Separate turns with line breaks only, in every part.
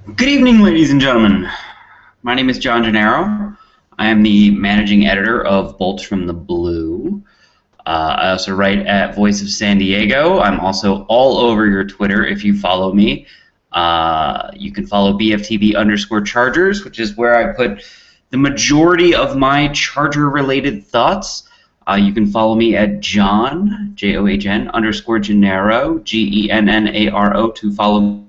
Good evening, ladies and gentlemen. My name is John Gennaro. I am the managing editor of Bolts from the Blue. I also write at Voice of San Diego. I'm also all over your Twitter if you follow me. You can follow BFTB_Chargers, which is where I put the majority of my Charger-related thoughts. You can follow me at John, John, _Gennaro, Gennaro, to follow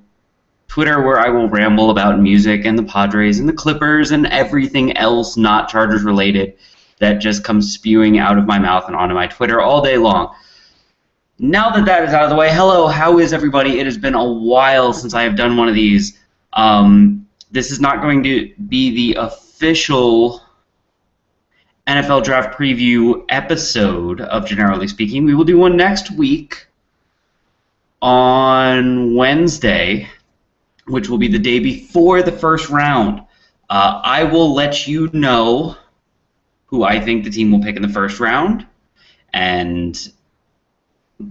Twitter, where I will ramble about music and the Padres and the Clippers and everything else not Chargers related that just comes spewing out of my mouth and onto my Twitter all day long. Now that that is out of the way, hello, how is everybody? It has been a while since I have done one of these. This is not going to be the official NFL Draft Preview episode of Gennaro-ly Speaking. We will do one next week on Wednesday, which will be the day before the first round. I will let you know who I think the team will pick in the first round, and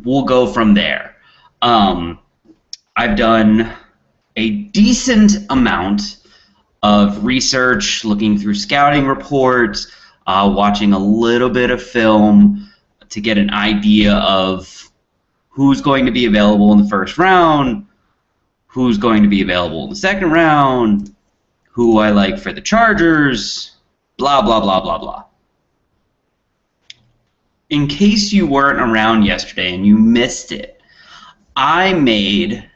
we'll go from there. I've done a decent amount of research, looking through scouting reports, watching a little bit of film to get an idea of who's going to be available in the first round, who's going to be available in the second round, who I like for the Chargers, blah, blah, blah, blah, blah. In case you weren't around yesterday and you missed it, I made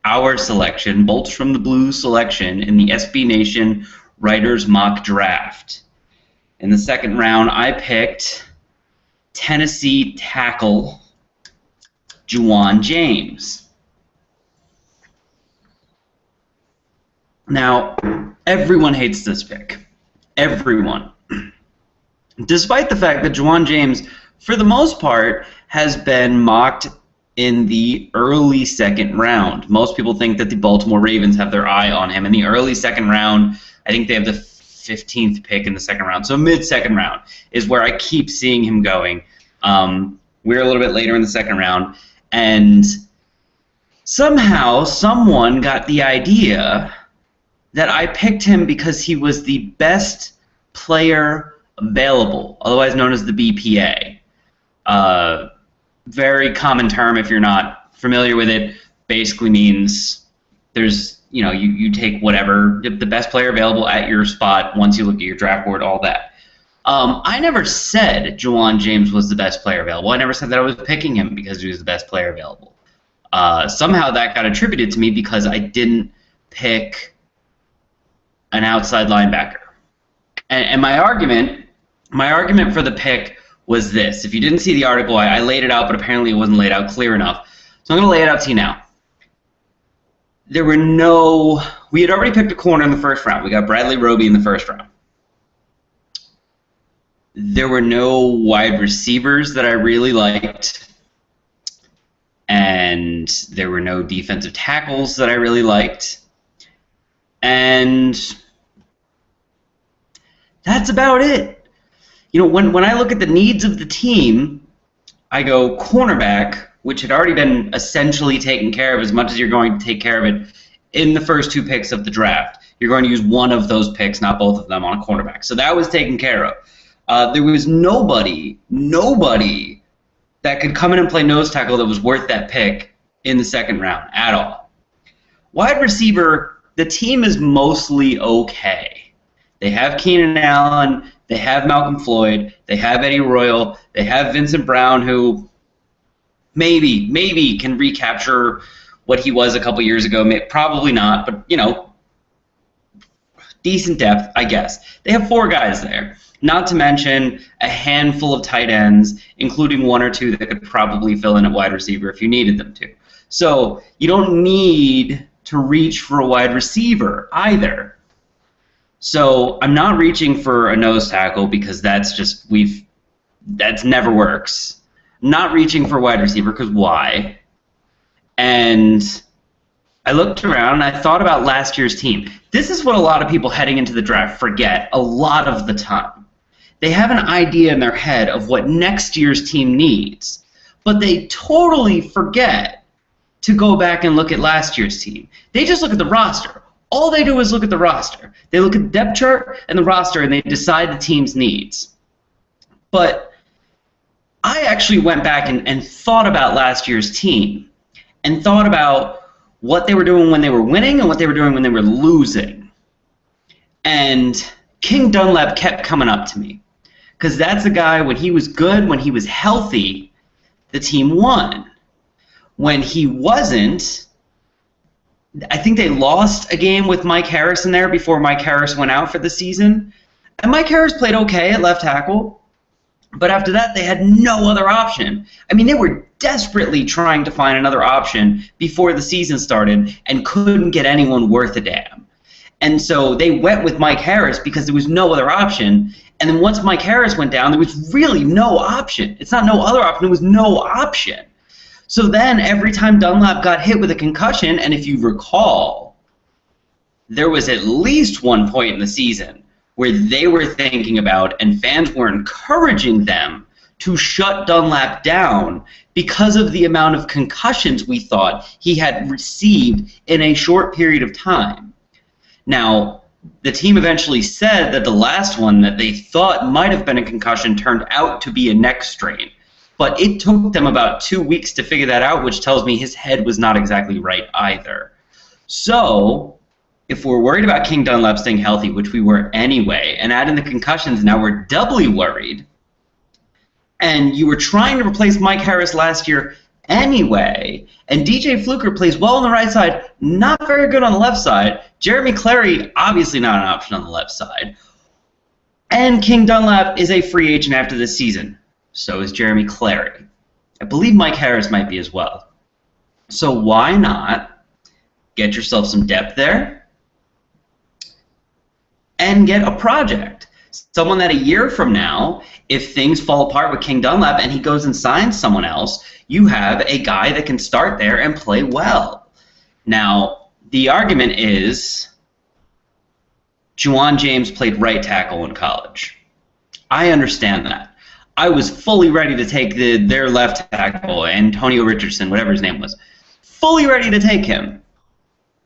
our selection, Bolts from the Blue selection, in the SB Nation Writers Mock Draft. In the second round, I picked Tennessee tackle Juwan James. Now, everyone hates this pick. Everyone. Despite the fact that Juwan James, for the most part, has been mocked in the early second round. Most people think that the Baltimore Ravens have their eye on him. In the early second round, I think they have the 15th pick in the second round. So mid-second round is where I keep seeing him going. We're a little bit later in the second round. And somehow, someone got the idea that I picked him because he was the best player available, otherwise known as the BPA. Very common term if you're not familiar with it. Basically means there's, you take whatever, the best player available at your spot once you look at your draft board, all that. I never said Juwan James was the best player available. I never said that I was picking him because he was the best player available. Somehow that got attributed to me because I didn't pick an outside linebacker. And my argument for the pick was this. If you didn't see the article, I laid it out, but apparently it wasn't laid out clear enough. So I'm going to lay it out to you now. We had already picked a corner in the first round. We got Bradley Roby in the first round. There were no wide receivers that I really liked, and there were no defensive tackles that I really liked. And that's about it. When I look at the needs of the team, I go cornerback, which had already been essentially taken care of as much as you're going to take care of it in the first two picks of the draft. You're going to use one of those picks, not both of them, on a cornerback. So that was taken care of. There was nobody that could come in and play nose tackle that was worth that pick in the second round at all. Wide receiver, the team is mostly okay. They have Keenan Allen, they have Malcolm Floyd, they have Eddie Royal, they have Vincent Brown, who maybe can recapture what he was a couple years ago. Probably not, but, decent depth, I guess. They have four guys there, not to mention a handful of tight ends, including one or two that could probably fill in at wide receiver if you needed them to. So you don't need to reach for a wide receiver either. So I'm not reaching for a nose tackle because that's never works. I'm not reaching for a wide receiver because why? And I looked around and I thought about last year's team. This is what a lot of people heading into the draft forget a lot of the time. They have an idea in their head of what next year's team needs, but they totally forget to go back and look at last year's team. They just look at the roster. All they do is look at the roster. They look at the depth chart and the roster, and they decide the team's needs. But I actually went back and thought about last year's team and thought about what they were doing when they were winning and what they were doing when they were losing. And King Dunlap kept coming up to me because that's a guy, when he was good, when he was healthy, the team won. When he wasn't, I think they lost a game with Mike Harris in there before Mike Harris went out for the season. And Mike Harris played okay at left tackle, but after that they had no other option. I mean, they were desperately trying to find another option before the season started and couldn't get anyone worth a damn. And so they went with Mike Harris because there was no other option. And then once Mike Harris went down, there was really no option. It's not no other option, it was no option. So then every time Dunlap got hit with a concussion, and if you recall, there was at least one point in the season where they were thinking about, and fans were encouraging them to shut Dunlap down because of the amount of concussions we thought he had received in a short period of time. Now, the team eventually said that the last one that they thought might have been a concussion turned out to be a neck strain. But it took them about 2 weeks to figure that out, which tells me his head was not exactly right either. So, if we're worried about King Dunlap staying healthy, which we were anyway, and adding the concussions, now we're doubly worried, and you were trying to replace Mike Harris last year anyway, and DJ Fluker plays well on the right side, not very good on the left side, Jeremy Clary, obviously not an option on the left side, and King Dunlap is a free agent after this season. So is Jeremy Clary. I believe Mike Harris might be as well. So why not get yourself some depth there and get a project? Someone that a year from now, if things fall apart with King Dunlap and he goes and signs someone else, you have a guy that can start there and play well. Now, the argument is Juwan James played right tackle in college. I understand that. I was fully ready to take their left tackle, Antonio Richardson, whatever his name was, fully ready to take him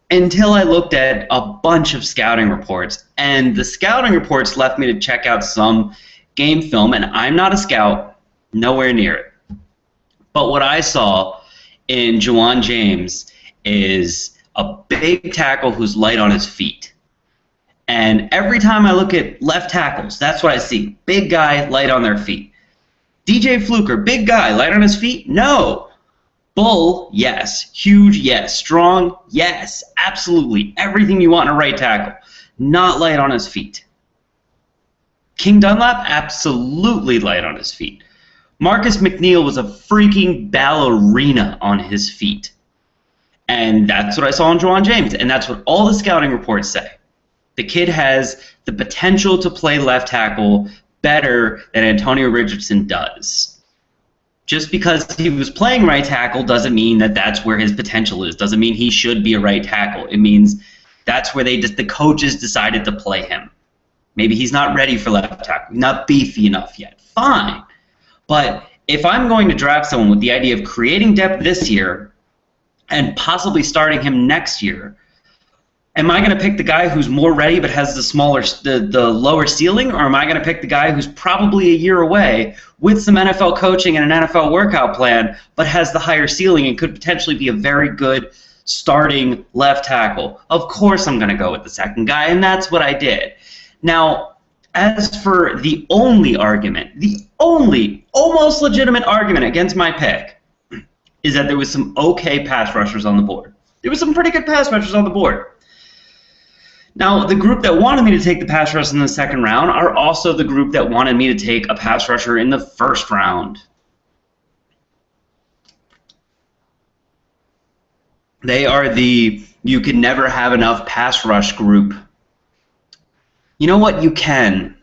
until I looked at a bunch of scouting reports. And the scouting reports left me to check out some game film, and I'm not a scout, nowhere near it. But what I saw in Juwan James is a big tackle who's light on his feet. And every time I look at left tackles, that's what I see. Big guy, light on their feet. DJ Fluker, big guy, light on his feet? No. Bull, yes. Huge, yes. Strong, yes. Absolutely. Everything you want in a right tackle. Not light on his feet. King Dunlap, absolutely light on his feet. Marcus McNeil was a freaking ballerina on his feet. And that's what I saw in Juwan James, and that's what all the scouting reports say. The kid has the potential to play left tackle better than Antonio Richardson does. Just because he was playing right tackle doesn't mean that that's where his potential is. Doesn't mean he should be a right tackle. It means that's where the coaches decided to play him. Maybe he's not ready for left tackle. Not beefy enough yet. Fine. But if I'm going to draft someone with the idea of creating depth this year and possibly starting him next year, am I going to pick the guy who's more ready but has the lower ceiling, or am I going to pick the guy who's probably a year away with some NFL coaching and an NFL workout plan but has the higher ceiling and could potentially be a very good starting left tackle? Of course I'm going to go with the second guy, and that's what I did. Now, as for the only argument, the only almost legitimate argument against my pick is that there was some okay pass rushers on the board. There was some pretty good pass rushers on the board. Now, the group that wanted me to take the pass rusher in the second round are also the group that wanted me to take a pass rusher in the first round. They are the you can never have enough pass rush group. You know what? You can.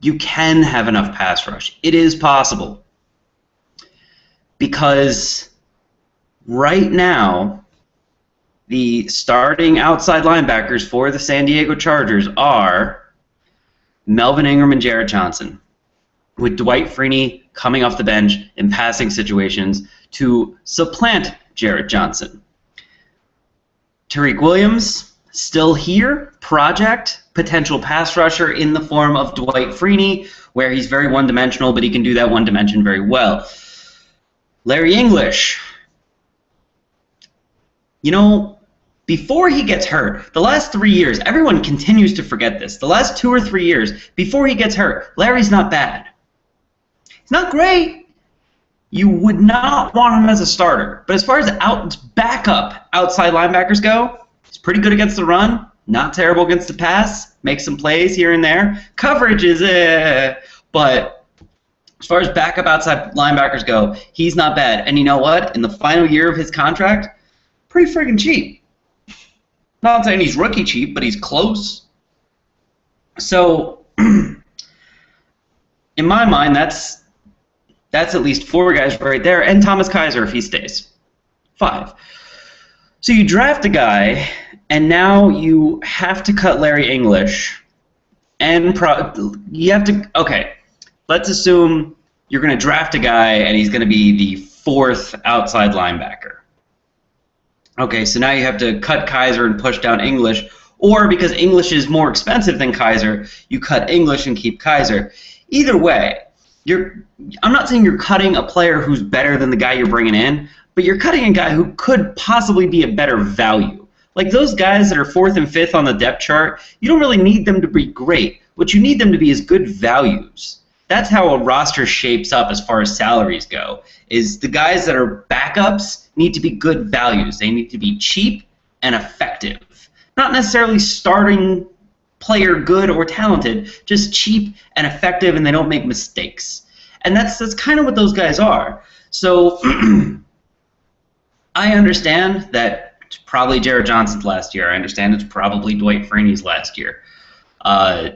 You can have enough pass rush. It is possible. Because right now, the starting outside linebackers for the San Diego Chargers are Melvin Ingram and Jarrett Johnson, with Dwight Freeney coming off the bench in passing situations to supplant Jarrett Johnson. Tariq Williams, still here, project, potential pass rusher in the form of Dwight Freeney, where he's very one-dimensional, but he can do that one dimension very well. Larry English. You know, before he gets hurt, the last 3 years, everyone continues to forget this. The last 2 or 3 years, before he gets hurt, Larry's not bad. He's not great. You would not want him as a starter. But as far as backup outside linebackers go, he's pretty good against the run, not terrible against the pass, makes some plays here and there. Coverage is but as far as backup outside linebackers go, he's not bad. And you know what? In the final year of his contract, pretty friggin' cheap. Not saying he's rookie cheap, but he's close. So, in my mind, that's at least 4 guys right there, and Thomas Kaiser if he stays. 5. So you draft a guy, and now you have to cut Larry English, and you have to. Okay, let's assume you're going to draft a guy, and he's going to be the 4th outside linebacker. Okay, so now you have to cut Kaiser and push down English, or because English is more expensive than Kaiser, you cut English and keep Kaiser. Either way, I'm not saying you're cutting a player who's better than the guy you're bringing in, but you're cutting a guy who could possibly be a better value. Like those guys that are 4th and 5th on the depth chart, you don't really need them to be great. What you need them to be is good values. That's how a roster shapes up as far as salaries go, is the guys that are backups need to be good values. They need to be cheap and effective. Not necessarily starting player good or talented, just cheap and effective, and they don't make mistakes. And that's kind of what those guys are. So I understand that it's probably Jared Johnson's last year. I understand it's probably Dwight Freeney's last year.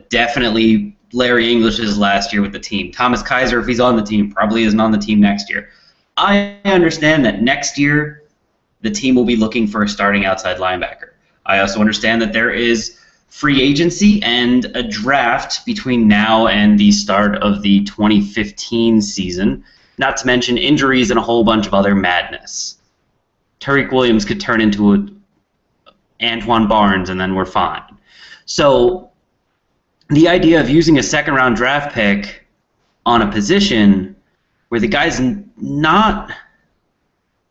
Definitely Larry English's last year with the team. Thomas Kaiser, if he's on the team, probably isn't on the team next year. I understand that next year the team will be looking for a starting outside linebacker. I also understand that there is free agency and a draft between now and the start of the 2015 season, not to mention injuries and a whole bunch of other madness. Tariq Williams could turn into Antoine Barnes, and then we're fine. So the idea of using a second-round draft pick on a position where the guy's not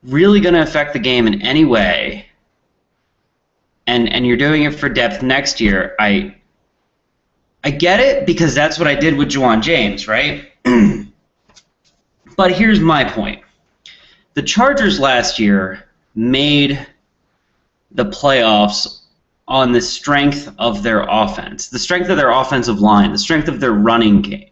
really going to affect the game in any way, and you're doing it for depth next year, I get it, because that's what I did with Juwan James, right? But here's my point. The Chargers last year made the playoffs on the strength of their offense, the strength of their offensive line, the strength of their running game.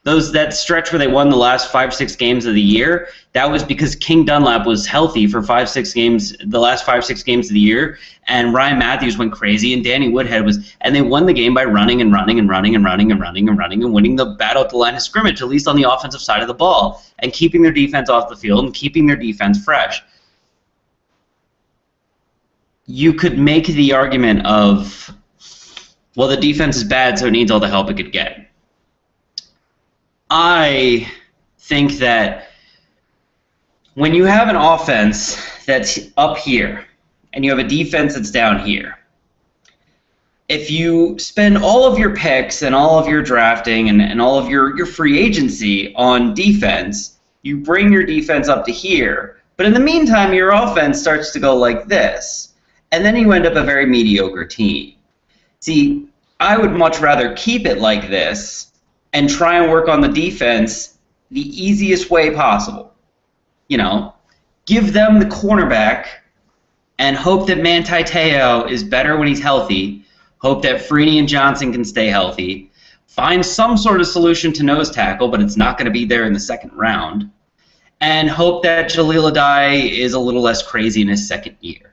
That stretch where they won the last 5-6 games of the year, that was because King Dunlap was healthy for 5-6 games, the last 5-6 games of the year, and Ryan Matthews went crazy, and Danny Woodhead and they won the game by running and running and running and running and running and running and winning the battle at the line of scrimmage, at least on the offensive side of the ball, and keeping their defense off the field and keeping their defense fresh. You could make the argument of, well, the defense is bad, so it needs all the help it could get. I think that when you have an offense that's up here and you have a defense that's down here, if you spend all of your picks and all of your drafting and all of your free agency on defense, you bring your defense up to here. But in the meantime, your offense starts to go like this. And then you end up a very mediocre team. See, I would much rather keep it like this and try and work on the defense the easiest way possible. You know, give them the cornerback and hope that Manti Te'o is better when he's healthy, hope that Freeney and Johnson can stay healthy, find some sort of solution to nose tackle, but it's not going to be there in the second round, and hope that Jaleel Addae is a little less crazy in his second year.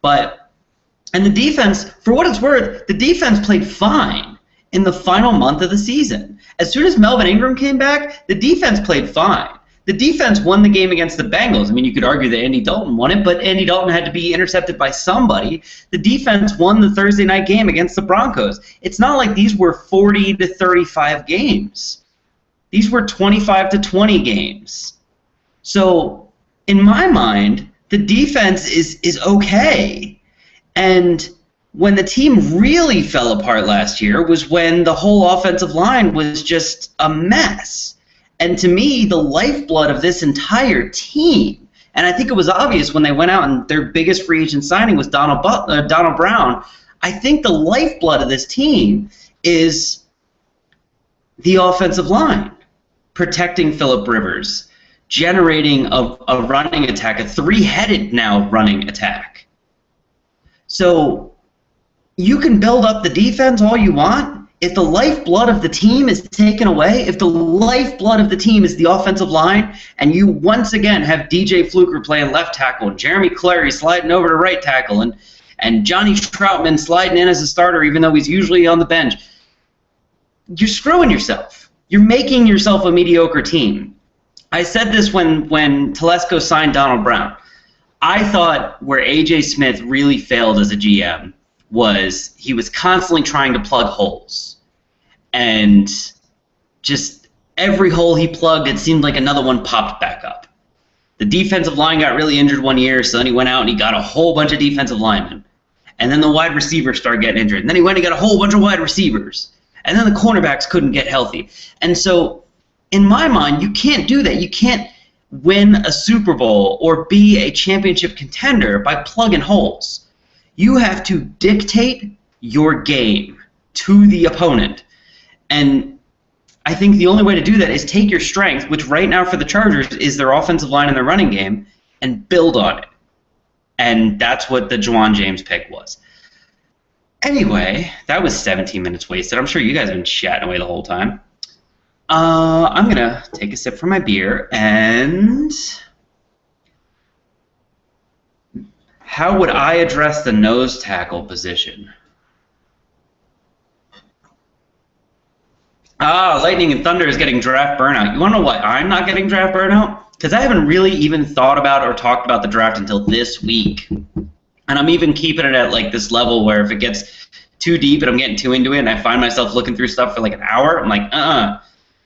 And the defense, for what it's worth, the defense played fine in the final month of the season. As soon as Melvin Ingram came back, the defense played fine. The defense won the game against the Bengals. I mean, you could argue that Andy Dalton won it, but Andy Dalton had to be intercepted by somebody. The defense won the Thursday night game against the Broncos. It's not like these were 40 to 35 games. These were 25 to 20 games. So, in my mind, the defense is okay. And when the team really fell apart last year was when the whole offensive line was just a mess. And to me, the lifeblood of this entire team, and I think it was obvious when they went out and their biggest free agent signing was Donald Brown, I think the lifeblood of this team is the offensive line, protecting Phillip Rivers, generating a running attack, a three-headed now running attack. So you can build up the defense all you want. If the lifeblood of the team is taken away, if the lifeblood of the team is the offensive line, and you once again have DJ Fluker playing left tackle, and Jeremy Clary sliding over to right tackle, and Johnny Troutman sliding in as a starter even though he's usually on the bench, you're screwing yourself. You're making yourself a mediocre team. I said this when Telesco signed Donald Brown. I thought where A.J. Smith really failed as a GM was he was constantly trying to plug holes. And just every hole he plugged, it seemed like another one popped back up. The defensive line got really injured one year, so then he went out and he got a whole bunch of defensive linemen. And then the wide receivers started getting injured. And then he went and got a whole bunch of wide receivers. And then the cornerbacks couldn't get healthy. And so, in my mind, you can't do that. You can't win a Super Bowl or be a championship contender by plugging holes. You have to dictate your game to the opponent. And I think the only way to do that is take your strength, which right now for the Chargers is their offensive line and their running game, and build on it. And that's what the Juwan James pick was. Anyway, that was 17 minutes wasted. I'm sure you guys have been chatting away the whole time. I'm going to take a sip from my beer, and how would I address the nose tackle position? Lightning and Thunder is getting draft burnout. You want to know why I'm not getting draft burnout? Because I haven't really even thought about or talked about the draft until this week. And I'm even keeping it at like this level where if it gets too deep and I'm getting too into it and I find myself looking through stuff for like an hour, I'm like,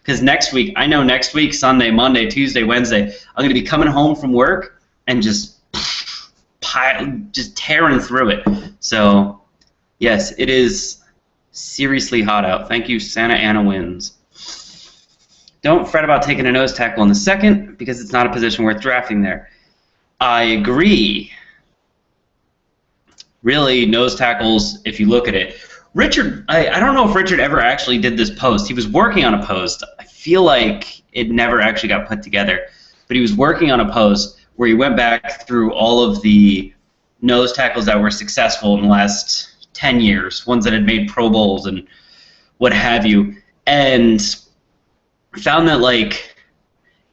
Because next week, Sunday, Monday, Tuesday, Wednesday, I'm going to be coming home from work and just tearing through it. So, yes, it is seriously hot out. Thank you, Santa Ana Wins. Don't fret about taking a nose tackle in the second because it's not a position worth drafting there. I agree. Really, nose tackles, if you look at it. Richard, I don't know if Richard ever actually did this post. He was working on a post. I feel like it never actually got put together. But he was working on a post where he went back through all of the nose tackles that were successful in the last 10 years, ones that had made Pro Bowls and what have you, and found that like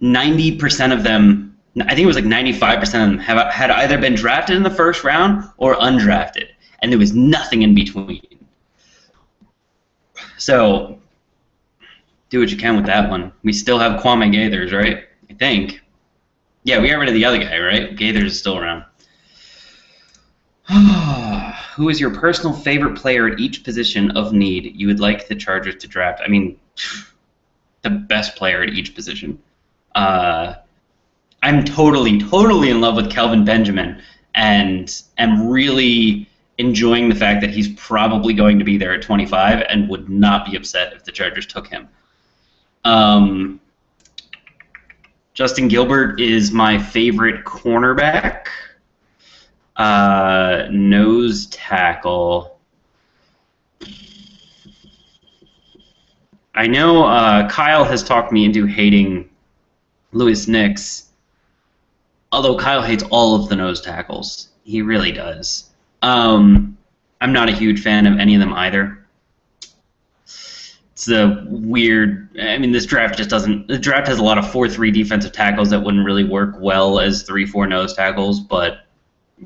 90% of them, I think it was like 95% of them, had either been drafted in the first round or undrafted, and there was nothing in between. So, do what you can with that one. We still have Kwame Gaithers, right? I think. Yeah, we got rid of the other guy, right? Gaithers is still around. Who is your personal favorite player at each position of need you would like the Chargers to draft? I mean, the best player at each position. I'm totally in love with Kelvin Benjamin and am really enjoying the fact that he's probably going to be there at 25 and would not be upset if the Chargers took him. Justin Gilbert is my favorite cornerback. Nose tackle. I know Kyle has talked me into hating Louis Nix, although Kyle hates all of the nose tackles. He really does. I'm not a huge fan of any of them either. It's a weird. I mean, this draft just doesn't. The draft has a lot of 4-3 defensive tackles that wouldn't really work well as 3-4 nose tackles, but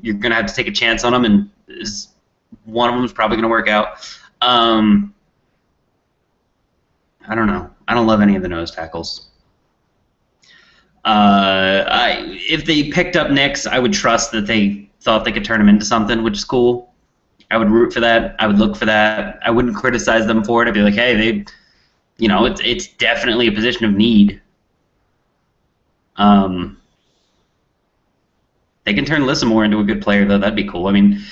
you're gonna have to take a chance on them, and one of them is probably gonna work out. I don't know. I don't love any of the nose tackles. If they picked up Nix, I would trust that they thought they could turn him into something, which is cool. I would root for that. I would look for that. I wouldn't criticize them for it. I'd be like, hey, it's definitely a position of need. They can turn Lissamore into a good player, though. That'd be cool. I mean,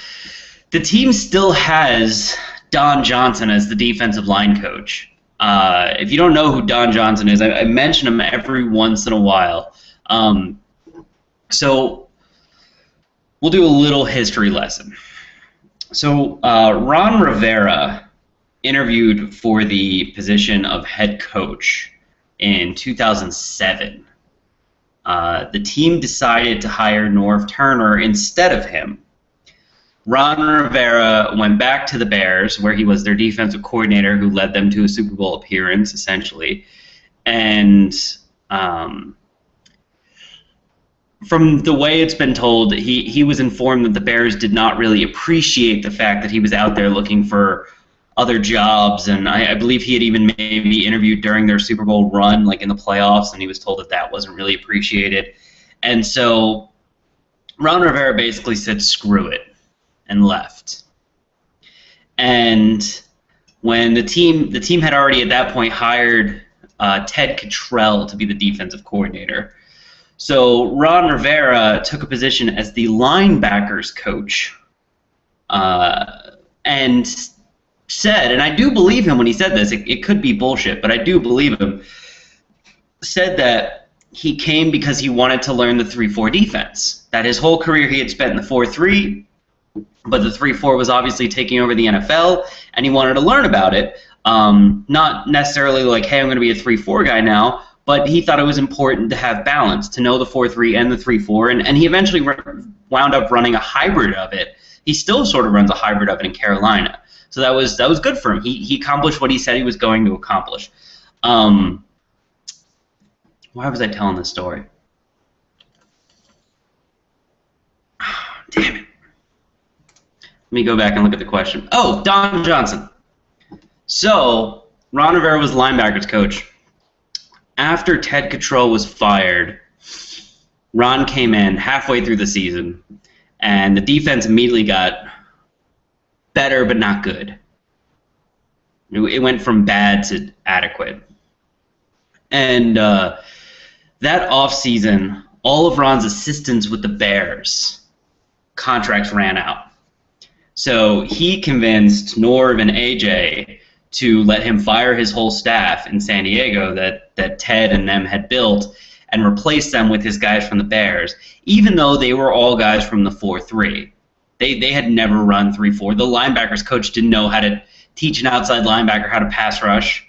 The team still has Don Johnson as the defensive line coach. If you don't know who Don Johnson is, I mention him every once in a while. So we'll do a little history lesson. So Ron Rivera interviewed for the position of head coach in 2007. The team decided to hire Norv Turner instead of him. Ron Rivera went back to the Bears, where he was their defensive coordinator who led them to a Super Bowl appearance, essentially. And from the way it's been told, he was informed that the Bears did not really appreciate the fact that he was out there looking for other jobs, and I believe he had even maybe interviewed during their Super Bowl run, like in the playoffs, and he was told that that wasn't really appreciated. And so Ron Rivera basically said, screw it, and left. And when the team had already at that point hired Ted Cottrell to be the defensive coordinator. So Ron Rivera took a position as the linebackers coach, and said, and I do believe him when he said this, it could be bullshit, but I do believe him, said that he came because he wanted to learn the 3-4 defense. That his whole career he had spent in the 4-3, but the 3-4 was obviously taking over the NFL, and he wanted to learn about it. Not necessarily like, hey, I'm going to be a 3-4 guy now, but he thought it was important to have balance, to know the 4-3 and the 3-4, and he eventually wound up running a hybrid of it. He still sort of runs a hybrid of it in Carolina. So that was good for him. He accomplished what he said he was going to accomplish. Why was I telling this story? Damn it. Let me go back and look at the question. Oh, Don Johnson. So Ron Rivera was the linebackers coach. After Ted Cottrell was fired, Ron came in halfway through the season, and the defense immediately got better but not good. It went from bad to adequate. And that offseason, all of Ron's assistants with the Bears contracts ran out. So he convinced Norv and AJ to let him fire his whole staff in San Diego that Ted and them had built and replace them with his guys from the Bears, even though they were all guys from the 4-3. They had never run 3-4. The linebackers coach didn't know how to teach an outside linebacker how to pass rush.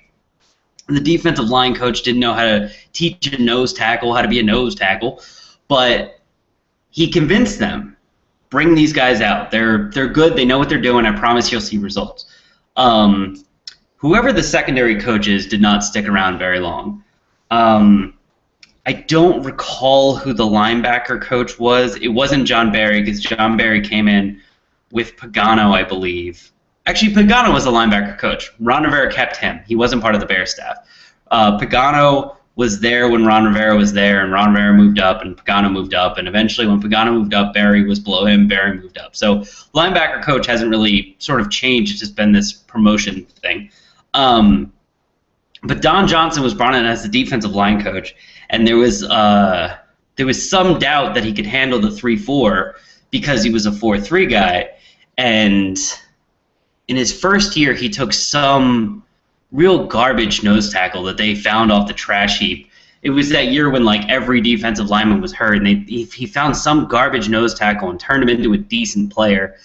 The defensive line coach didn't know how to teach a nose tackle how to be a nose tackle. But he convinced them, bring these guys out. They're good. They know what they're doing. I promise you'll see results. Whoever the secondary coach is did not stick around very long. I don't recall who the linebacker coach was. It wasn't John Barry, because John Barry came in with Pagano, I believe. Actually, Pagano was the linebacker coach. Ron Rivera kept him. He wasn't part of the Bears staff. Pagano was there when Ron Rivera was there, and Ron Rivera moved up, and Pagano moved up, and eventually when Pagano moved up, Barry was below him, Barry moved up. So linebacker coach hasn't really sort of changed. It's just been this promotion thing. But Don Johnson was brought in as the defensive line coach, and there was some doubt that he could handle the 3-4 because he was a 4-3 guy. And in his first year, he took some real garbage nose tackle that they found off the trash heap. It was that year when like every defensive lineman was hurt, and he found some garbage nose tackle and turned him into a decent player.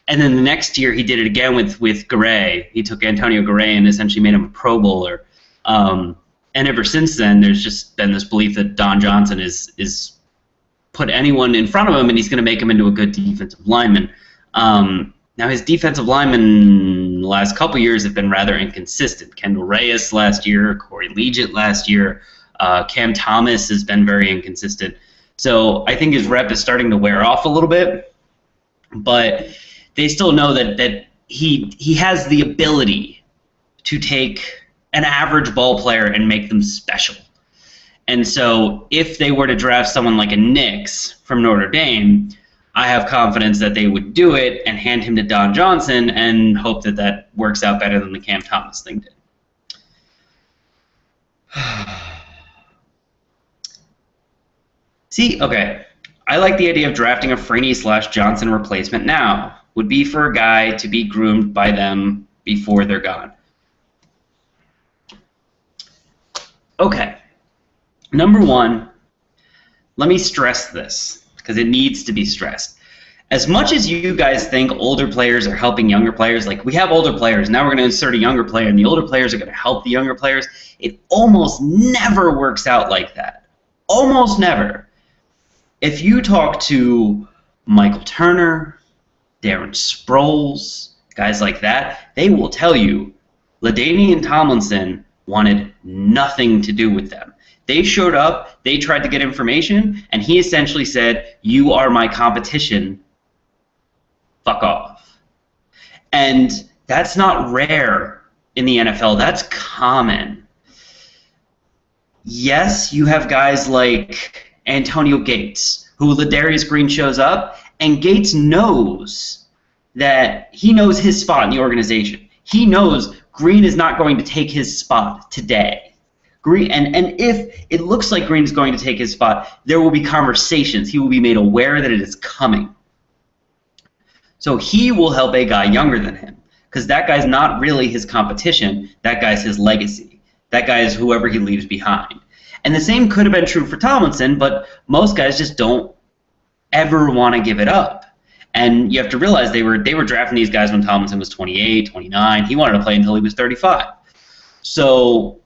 And then the next year, he did it again with Garay. He took Antonio Garay and essentially made him a Pro Bowler. And ever since then, there's just been this belief that Don Johnson is put anyone in front of him and he's going to make him into a good defensive lineman. Now, his defensive linemen the last couple years have been rather inconsistent. Kendall Reyes last year, Corey Leggett last year, Cam Thomas has been very inconsistent. So I think his rep is starting to wear off a little bit, but they still know that he has the ability to take an average ball player and make them special. And so if they were to draft someone like a Nix from Notre Dame, I have confidence that they would do it and hand him to Don Johnson and hope that that works out better than the Cam Thomas thing did. See, okay, I like the idea of drafting a Freeney/Johnson replacement now. would be for a guy to be groomed by them before they're gone. Okay. Number one, let me stress this, because it needs to be stressed. As much as you guys think older players are helping younger players, like we have older players, now we're going to insert a younger player, and the older players are going to help the younger players, it almost never works out like that. Almost never. If you talk to Michael Turner, Darren Sproles, guys like that, they will tell you LaDainian Tomlinson wanted nothing to do with them. They showed up, they tried to get information, and he essentially said, "You are my competition. Fuck off." And that's not rare in the NFL. That's common. Yes, you have guys like Antonio Gates, who Ladarius Green shows up, and Gates knows that he knows his spot in the organization. He knows Green is not going to take his spot today. Green, and if it looks like Green is going to take his spot, there will be conversations. He will be made aware that it is coming. So he will help a guy younger than him, because that guy's not really his competition. That guy's his legacy. That guy is whoever he leaves behind. And the same could have been true for Tomlinson, but most guys just don't ever want to give it up. And you have to realize they were drafting these guys when Tomlinson was 28, 29. He wanted to play until he was 35. So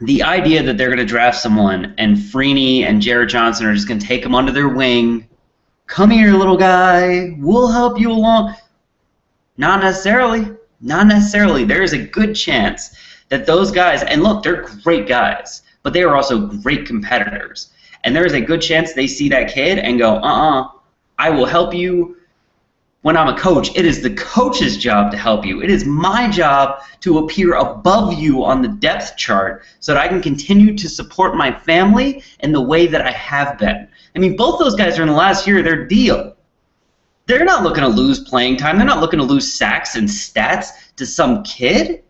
the idea that they're going to draft someone and Freeney and Jared Johnson are just going to take him under their wing, "Come here, little guy, we'll help you along." Not necessarily. Not necessarily. There is a good chance that those guys, and look, they're great guys, but they are also great competitors. And there is a good chance they see that kid and go, I will help you when I'm a coach. It is the coach's job to help you. It is my job to appear above you on the depth chart so that I can continue to support my family in the way that I have been. I mean, both those guys are in the last year of their deal. They're not looking to lose playing time. They're not looking to lose sacks and stats to some kid.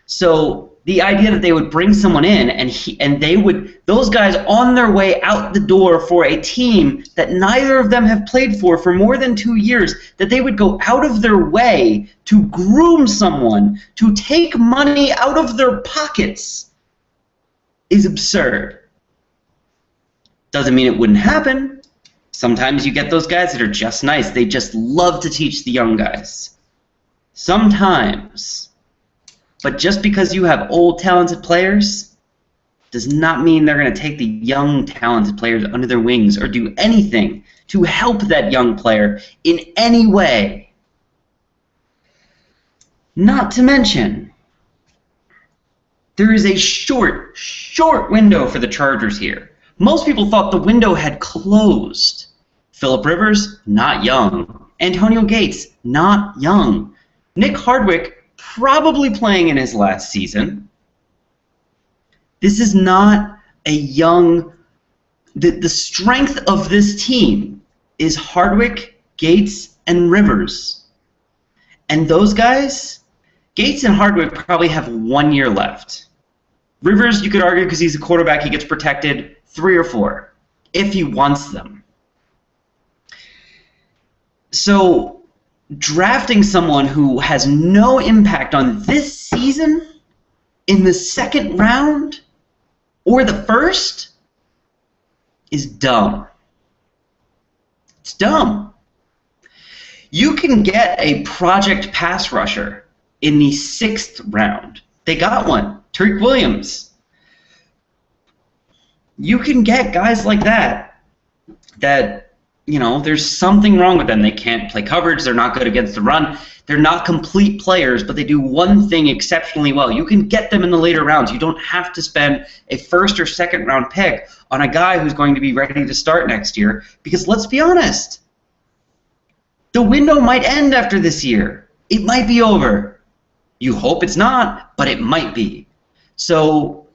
So the idea that they would bring someone in and they would, those guys on their way out the door for a team that neither of them have played for more than 2 years, that they would go out of their way to groom someone, to take money out of their pockets, is absurd. Doesn't mean it wouldn't happen. Sometimes you get those guys that are just nice. They just love to teach the young guys. Sometimes. But just because you have old, talented players does not mean they're going to take the young, talented players under their wings or do anything to help that young player in any way. Not to mention, there is a short window for the Chargers here. Most people thought the window had closed. Phillip Rivers, not young. Antonio Gates, not young. Nick Hardwick, probably playing in his last season. This is not a young... The strength of this team is Hardwick, Gates, and Rivers. And those guys, Gates and Hardwick probably have 1 year left. Rivers, you could argue, because he's a quarterback, he gets protected 3 or 4, if he wants them. So drafting someone who has no impact on this season in the second round or the first is dumb. It's dumb. You can get a project pass rusher in the 6th round. They got one. Tariq Williams. You can get guys like that, you know, there's something wrong with them. They can't play coverage. They're not good against the run. They're not complete players, but they do one thing exceptionally well. You can get them in the later rounds. You don't have to spend a 1st or 2nd round pick on a guy who's going to be ready to start next year, because let's be honest, the window might end after this year. It might be over. You hope it's not, but it might be. So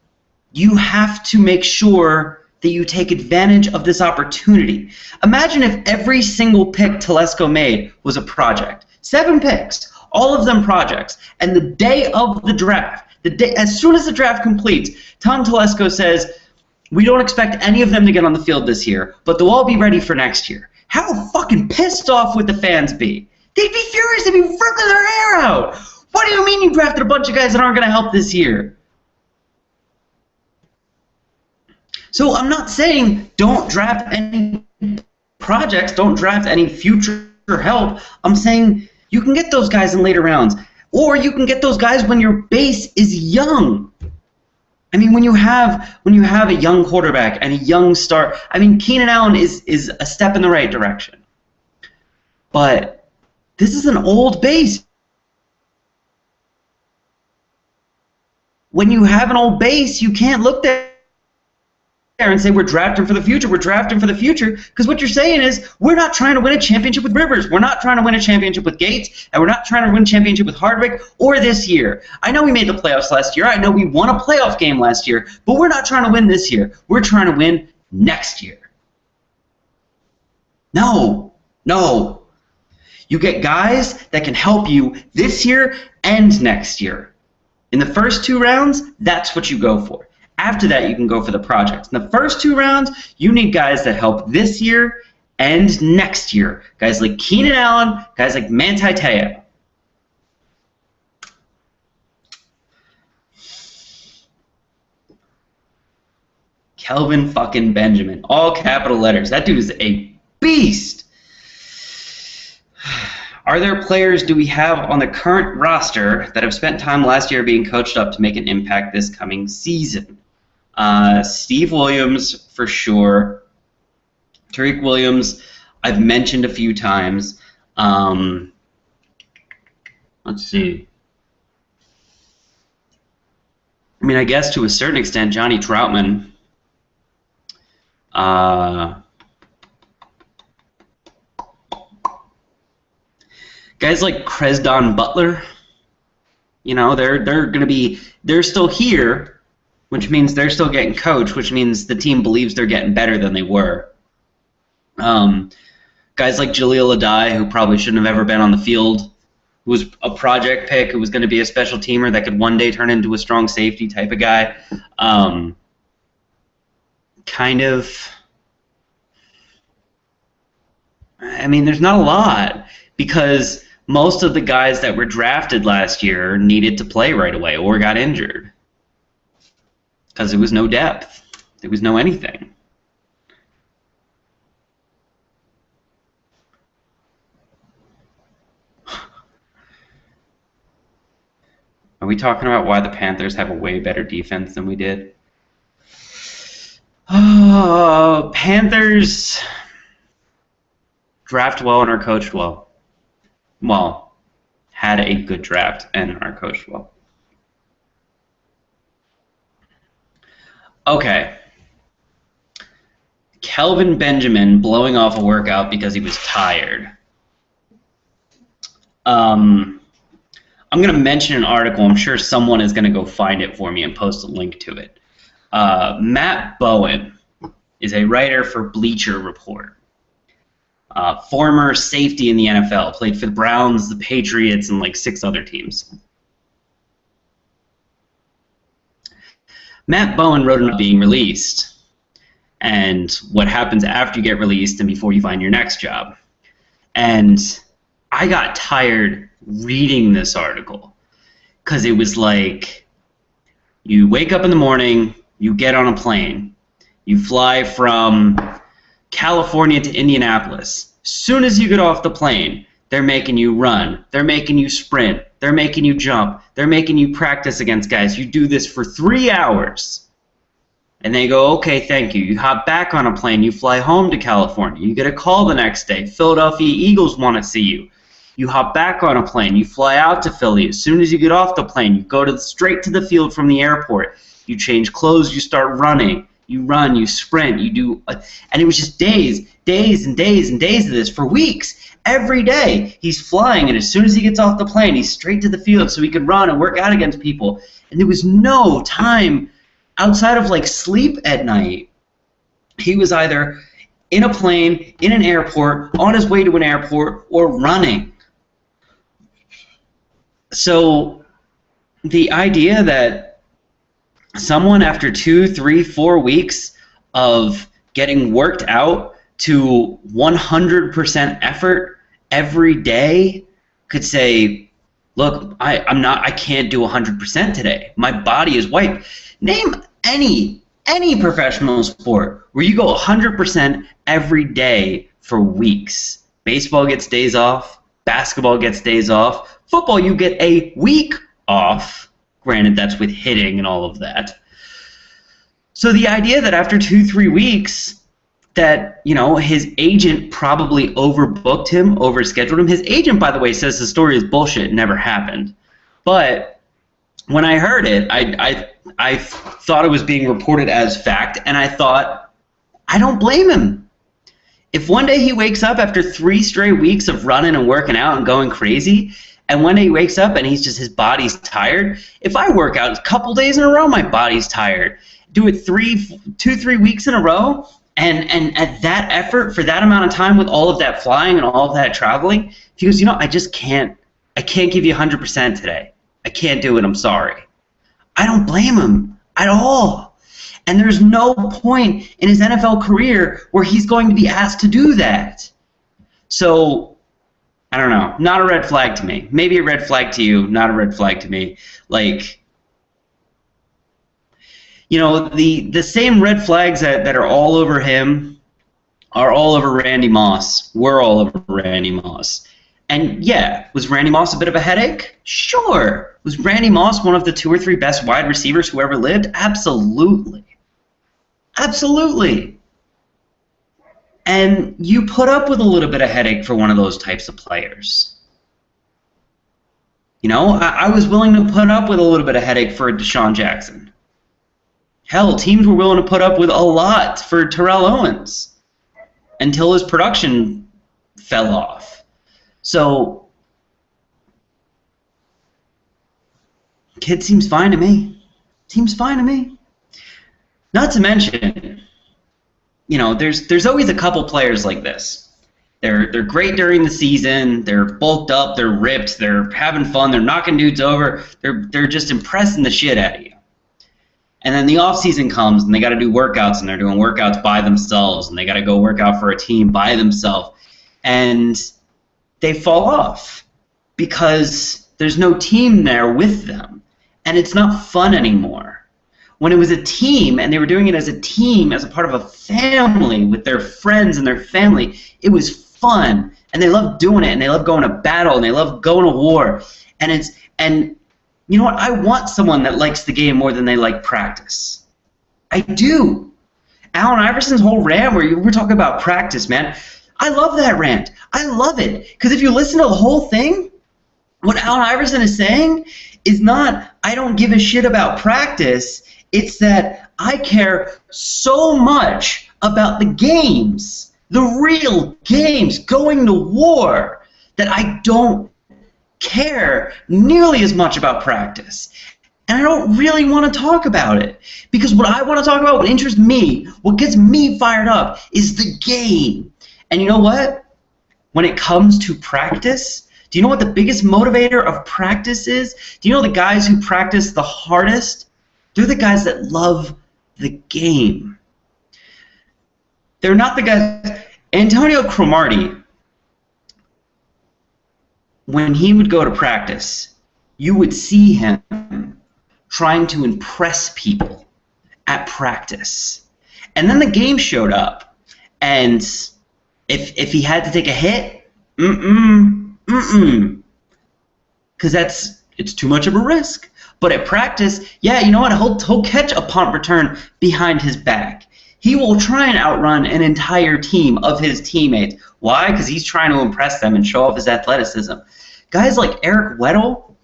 you have to make sure that you take advantage of this opportunity. Imagine if every single pick Telesco made was a project. 7 picks, all of them projects. And the day of the draft, as soon as the draft completes, Tom Telesco says, "We don't expect any of them to get on the field this year, but they'll all be ready for next year." how fucking pissed off would the fans be? They'd be furious. They'd be ripping their hair out. What do you mean you drafted a bunch of guys that aren't going to help this year? So I'm not saying don't draft any projects, don't draft any future help. I'm saying you can get those guys in later rounds. Or you can get those guys when your base is young. I mean, when you have a young quarterback and a young star, I mean, Keenan Allen is a step in the right direction. But this is an old base. When you have an old base, you can't look there and say we're drafting for the future. We're drafting for the future because what you're saying is we're not trying to win a championship with Rivers. We're not trying to win a championship with Gates, and we're not trying to win a championship with Hardwick or this year. I know we made the playoffs last year. I know we won a playoff game last year, but we're not trying to win this year. We're trying to win next year. No. You get guys that can help you this year and next year. In the first 2 rounds, that's what you go for. After that, you can go for the projects. In the first 2 rounds, you need guys that help this year and next year. Guys like Keenan Allen, guys like Manti Te'o. Kelvin fucking Benjamin. All capital letters. That dude is a beast. Are there players do we have on the current roster that have spent time last year being coached up to make an impact this coming season? Steve Williams, for sure. Tariq Williams, I've mentioned a few times. Let's see. I mean, I guess to a certain extent, Johnny Troutman. Guys like Cresdon Butler, you know, they're still here, which means they're still getting coached, which means the team believes they're getting better than they were. Guys like Jaleel Adai, who probably shouldn't have ever been on the field, who was a project pick, who was going to be a special teamer that could one day turn into a strong safety type of guy. I mean, there's not a lot because most of the guys that were drafted last year needed to play right away or got injured because there was no depth. There was no anything. Are we talking about why the Panthers have a way better defense than we did? Panthers draft well and are coached well. Well, had a good draft and are coached well. Okay. Kelvin Benjamin blowing off a workout because he was tired. I'm going to mention an article. I'm sure someone is going to go find it for me and post a link to it. Matt Bowen is a writer for Bleacher Report. Former safety in the NFL, played for the Browns, the Patriots, and like 6 other teams. Matt Bowen wrote about being released and what happens after you get released and before you find your next job. And I got tired reading this article because it was like you wake up in the morning, you get on a plane, you fly from California to Indianapolis. As soon as you get off the plane, they're making you run. They're making you sprint. They're making you jump. They're making you practice against guys. You do this for 3 hours. And they go, okay, thank you. You hop back on a plane. You fly home to California. You get a call the next day. Philadelphia Eagles want to see you. You hop back on a plane. You fly out to Philly. As soon as you get off the plane, you go straight to the field from the airport. You change clothes. You start running. You run, you sprint, you do, and it was just days and days and days of this for weeks. Every day he's flying, and as soon as he gets off the plane, he's straight to the field so he could run and work out against people. And there was no time outside of like sleep at night. He was either in a plane, in an airport, on his way to an airport, or running. So the idea that someone after 2, 3, 4 weeks of getting worked out to 100% effort every day could say, look, I can't do 100% today. My body is wiped. Name any professional sport where you go 100% every day for weeks. Baseball gets days off. Basketball gets days off. Football, you get a week off. Granted, that's with hitting and all of that. So the idea that after 2-3 weeks that, his agent probably overbooked him, overscheduled him. His agent, by the way, says the story is bullshit, it never happened. But when I heard it, I thought it was being reported as fact, and I thought, I don't blame him. If one day he wakes up after 3 straight weeks of running and working out and going crazy, and one day he wakes up and his body's tired, if I work out a couple days in a row, my body's tired. Do it 2-3 weeks in a row, and at that effort for that amount of time with all of that flying and all of that traveling, he goes, I can't give you 100% today. I can't do it, I'm sorry. I don't blame him at all. And there's no point in his NFL career where he's going to be asked to do that. So, I don't know. Not a red flag to me. Maybe a red flag to you, not a red flag to me. The same red flags that are all over him are all over Randy Moss. We're all over Randy Moss. And yeah, was Randy Moss a bit of a headache? Sure. Was Randy Moss one of the 2 or 3 best wide receivers who ever lived? Absolutely. Absolutely. And you put up with a little bit of headache for one of those types of players. I was willing to put up with a little bit of headache for Deshaun Jackson. Hell, teams were willing to put up with a lot for Terrell Owens until his production fell off. So, kid seems fine to me. Seems fine to me. Not to mention, there's always a couple players like this. They're great during the season. They're bulked up. They're ripped. They're having fun. They're knocking dudes over. They're just impressing the shit out of you. And then the off season comes, and they got to do workouts, and they're doing workouts by themselves, and they got to go work out for a team by themselves, and they fall off because there's no team there with them, and it's not fun anymore. When it was a team, and they were doing it as a team, as a part of a family with their friends and their family, it was fun, and they loved doing it, and they loved going to battle, and they loved going to war, and you know what? I want someone that likes the game more than they like practice. I do. Allen Iverson's whole rant where we're talking about practice, man. I love that rant. I love it. Because if you listen to the whole thing, what Allen Iverson is saying is not, I don't give a shit about practice. It's that I care so much about the games, the real games, going to war, that I don't care nearly as much about practice. And I don't really want to talk about it. Because what I want to talk about, what interests me, what gets me fired up, is the game. And you know what? When it comes to practice, do you know what the biggest motivator of practice is? Do you know the guys who practice the hardest? They're the guys that love the game. They're not the guys. Antonio Cromartie, when he would go to practice, you would see him trying to impress people at practice. And then the game showed up, and if he had to take a hit, because it's too much of a risk. But at practice, yeah, you know what? He'll catch a punt return behind his back. He will try and outrun an entire team of his teammates. Why? Because he's trying to impress them and show off his athleticism. Guys like Eric Weddle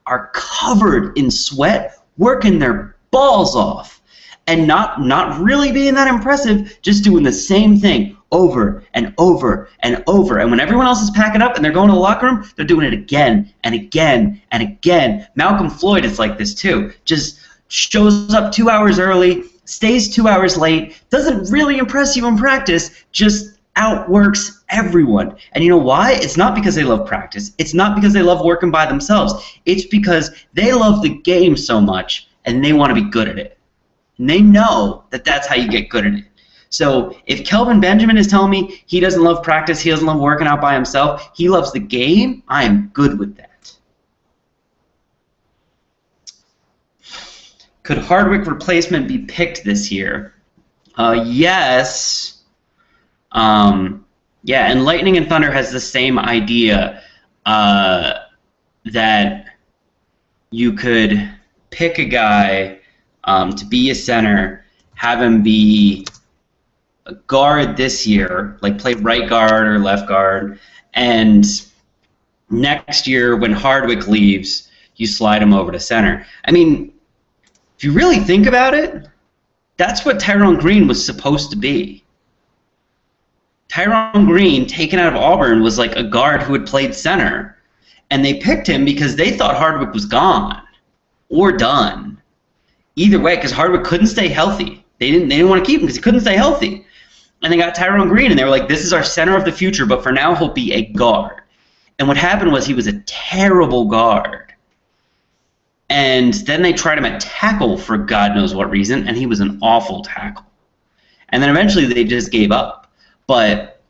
are covered in sweat, working their balls off, and not really being that impressive, just doing the same thing over and over and over. And when everyone else is packing up and they're going to the locker room, they're doing it again and again and again. Malcolm Floyd is like this too. Just shows up 2 hours early, stays 2 hours late, doesn't really impress you in practice, just outworks everyone. And you know why? It's not because they love practice. It's not because they love working by themselves. It's because they love the game so much and they want to be good at it. And they know that that's how you get good at it. So if Kelvin Benjamin is telling me he doesn't love practice, he doesn't love working out by himself, he loves the game, I am good with that. Could Hardwick replacement be picked this year? Yes. Yeah, and Lightning and Thunder has the same idea that you could pick a guy to be a center, have him be a guard this year, like play right guard or left guard, and next year when Hardwick leaves, you slide him over to center. I mean, if you really think about it, that's what Tyrone Green was supposed to be. Tyrone Green, taken out of Auburn, was like a guard who had played center. And they picked him because they thought Hardwick was gone or done. Either way, because Hardwick couldn't stay healthy. They didn't want to keep him because he couldn't stay healthy. And they got Tyrone Green, and they were like, this is our center of the future, but for now he'll be a guard. And what happened was he was a terrible guard. And then they tried him at tackle for God knows what reason, and he was an awful tackle. And then eventually they just gave up. But,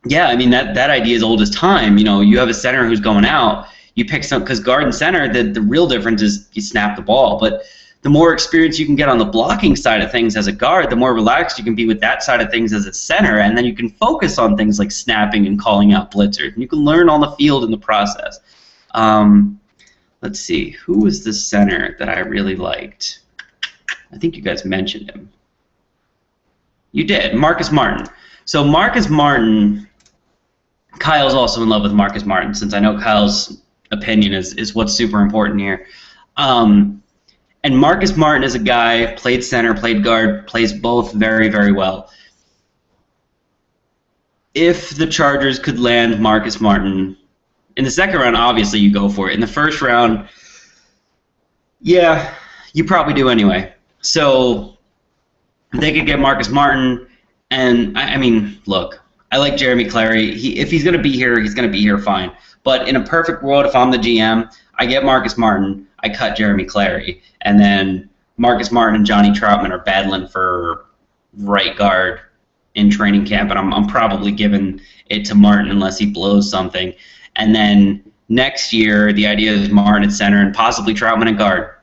yeah, I mean, that idea is old as time. You know, you have a center who's going out, you pick some, because guard and center, the real difference is you snap the ball. But the more experience you can get on the blocking side of things as a guard, the more relaxed you can be with that side of things as a center, and then you can focus on things like snapping and calling out blitzers. And you can learn on the field in the process. Let's see, who was the center that I really liked? I think you guys mentioned him. You did, Marcus Martin. So Marcus Martin, Kyle's also in love with Marcus Martin, since I know Kyle's opinion is what's super important here. And Marcus Martin is a guy, played center, played guard, plays both very, very well. If the Chargers could land Marcus Martin, in the second round, obviously you go for it. In the first round, yeah, you probably do anyway. So they could get Marcus Martin, and I mean, look, I like Jeremy Clary. If he's going to be here, he's going to be here fine. But in a perfect world, if I'm the GM, I get Marcus Martin, I cut Jeremy Clary, and then Marcus Martin and Johnny Troutman are battling for right guard in training camp, and I'm probably giving it to Martin unless he blows something. And then next year, the idea is Martin at center and possibly Troutman at guard.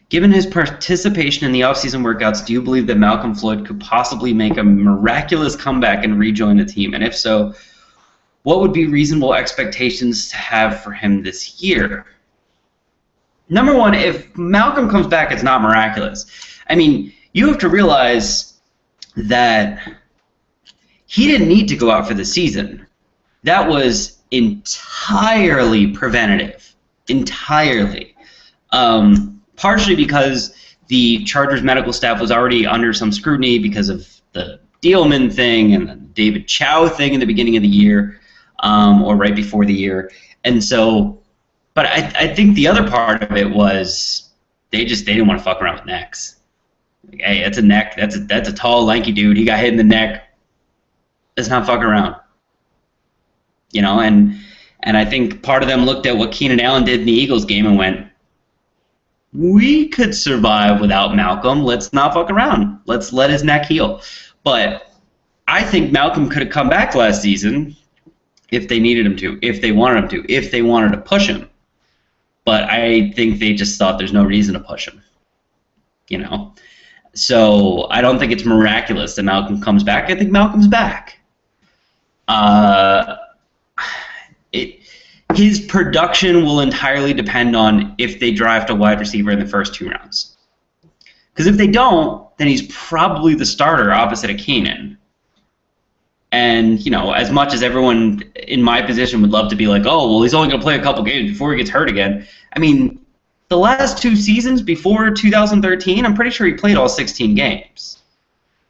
Given his participation in the offseason workouts, do you believe that Malcolm Floyd could possibly make a miraculous comeback and rejoin the team? And if so, what would be reasonable expectations to have for him this year? Number one, if Malcolm comes back, it's not miraculous. I mean, you have to realize that he didn't need to go out for the season. That was entirely preventative. Entirely. Partially because the Chargers medical staff was already under some scrutiny because of the Dealman thing and the David Chow thing in the beginning of the year, or right before the year. And so, but I think the other part of it was they didn't want to fuck around with necks. Like, hey, that's a neck. That's a tall, lanky dude. He got hit in the neck. Let's not fuck around. You know, and I think part of them looked at what Keenan Allen did in the Eagles game and went, we could survive without Malcolm. Let's not fuck around. Let's let his neck heal. But I think Malcolm could have come back last season if they needed him to, if they wanted him to, if they wanted to push him. But I think they just thought there's no reason to push him. You know? So I don't think it's miraculous that Malcolm comes back. I think Malcolm's back. His production will entirely depend on if they draft a wide receiver in the first 2 rounds. Because if they don't, then he's probably the starter opposite of Keenan. And, you know, as much as everyone in my position would love to be like, oh, well, he's only going to play a couple games before he gets hurt again. I mean, the last 2 seasons before 2013, I'm pretty sure he played all 16 games.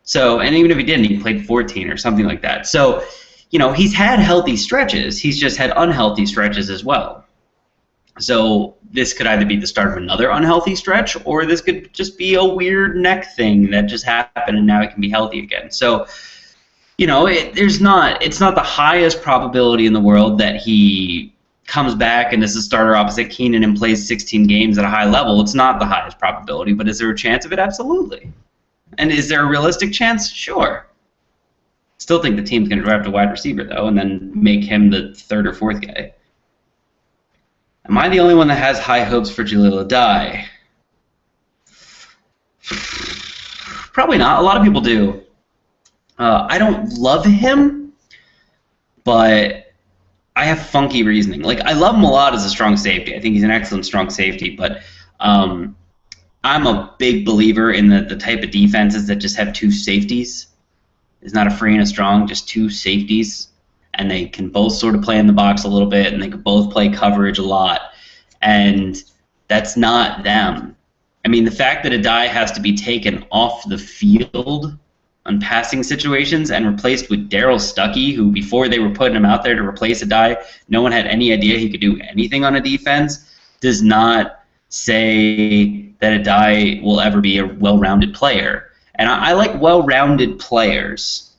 So, and even if he didn't, he played 14 or something like that. So, you know, he's had healthy stretches. He's just had unhealthy stretches as well. So this could either be the start of another unhealthy stretch, or this could just be a weird neck thing that just happened and now he can be healthy again. So, you know, it's not the highest probability in the world that he comes back and is a starter opposite Keenan and plays 16 games at a high level, it's not the highest probability, but is there a chance of it? Absolutely. And is there a realistic chance? Sure. Still think the team's going to draft a wide receiver, though, and then make him the third or fourth guy. Am I the only one that has high hopes for Gennaro-ly? Probably not. A lot of people do. I don't love him, but I have funky reasoning. Like, I love him a lot as a strong safety. I think he's an excellent strong safety, but I'm a big believer in the type of defenses that just have two safeties. It's not a free and a strong, just two safeties, and they can both sort of play in the box a little bit, and they can both play coverage a lot, and that's not them. I mean, the fact that Adai has to be taken off the field on passing situations and replaced with Darryl Stuckey, who before they were putting him out there to replace Adai, no one had any idea he could do anything on a defense, does not say that Adai will ever be a well-rounded player. And I like well-rounded players,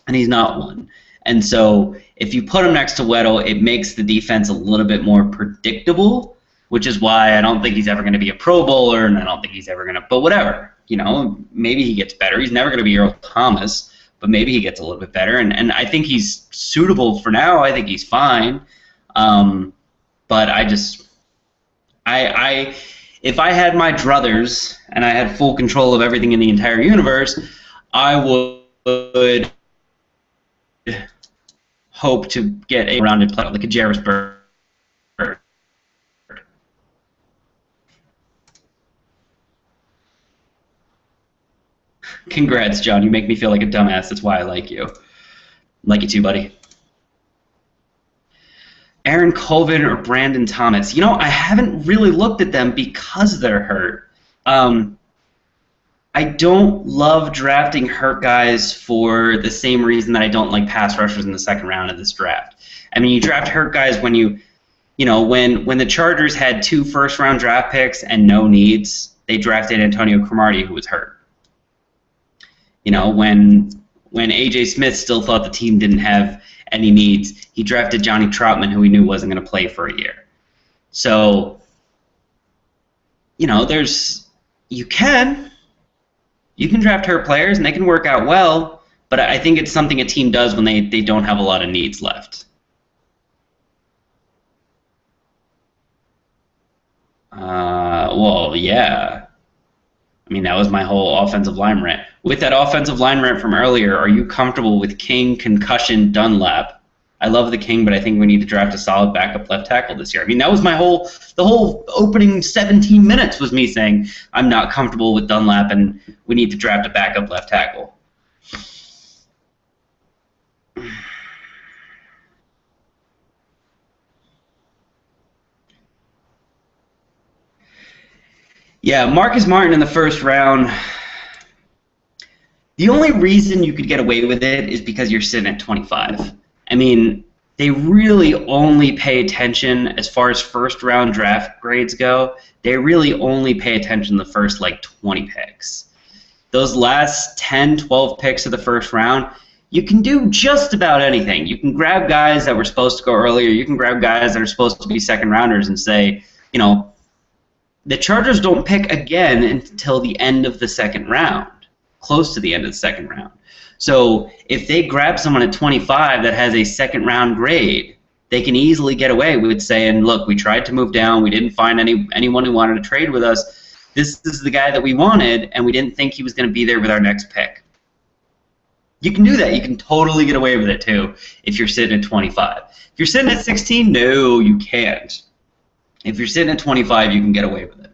and he's not one. And so if you put him next to Weddle, it makes the defense a little bit more predictable, which is why I don't think he's ever going to be a Pro Bowler, and I don't think he's ever going to, but whatever. You know, maybe he gets better. He's never going to be Earl Thomas, but maybe he gets a little bit better. And I think he's suitable for now. I think he's fine. But if I had my druthers and I had full control of everything in the entire universe, I would hope to get a rounded player like a Jarvis Bird. Congrats, John. You make me feel like a dumbass. That's why I like you. Like you too, buddy. Aaron Colvin or Brandon Thomas. You know, I haven't really looked at them because they're hurt. I don't love drafting hurt guys for the same reason that I don't like pass rushers in the second round of this draft. I mean, you draft hurt guys when when the Chargers had 2 first-round draft picks and no needs, they drafted Antonio Cromartie, who was hurt. You know, when A.J. Smith still thought the team didn't have any needs, he drafted Johnny Troutman, who he knew wasn't going to play for a year. So, you know, you can draft hurt players, and they can work out well, but I think it's something a team does when they don't have a lot of needs left. Well, yeah. I mean, that was my whole offensive line rant. With that offensive line rant from earlier, are you comfortable with King, Concussion, Dunlap? I love the King, but I think we need to draft a solid backup left tackle this year. I mean, that was the whole opening 17 minutes was me saying I'm not comfortable with Dunlap and we need to draft a backup left tackle. Yeah, Marcus Martin in the first round. The only reason you could get away with it is because you're sitting at 25. I mean, they really only pay attention as far as first-round draft grades go. They really only pay attention to the first, 20 picks. Those last 10, 12 picks of the first round, you can do just about anything. You can grab guys that were supposed to go earlier. You can grab guys that are supposed to be second-rounders and say, you know, the Chargers don't pick again until the end of the second round, close to the end of the second round. So if they grab someone at 25 that has a second-round grade, they can easily get away with saying, look, we tried to move down. We didn't find anyone who wanted to trade with us. This is the guy that we wanted, and we didn't think he was going to be there with our next pick. You can do that. You can totally get away with it, too, if you're sitting at 25. If you're sitting at 16, no, you can't. If you're sitting at 25, you can get away with it.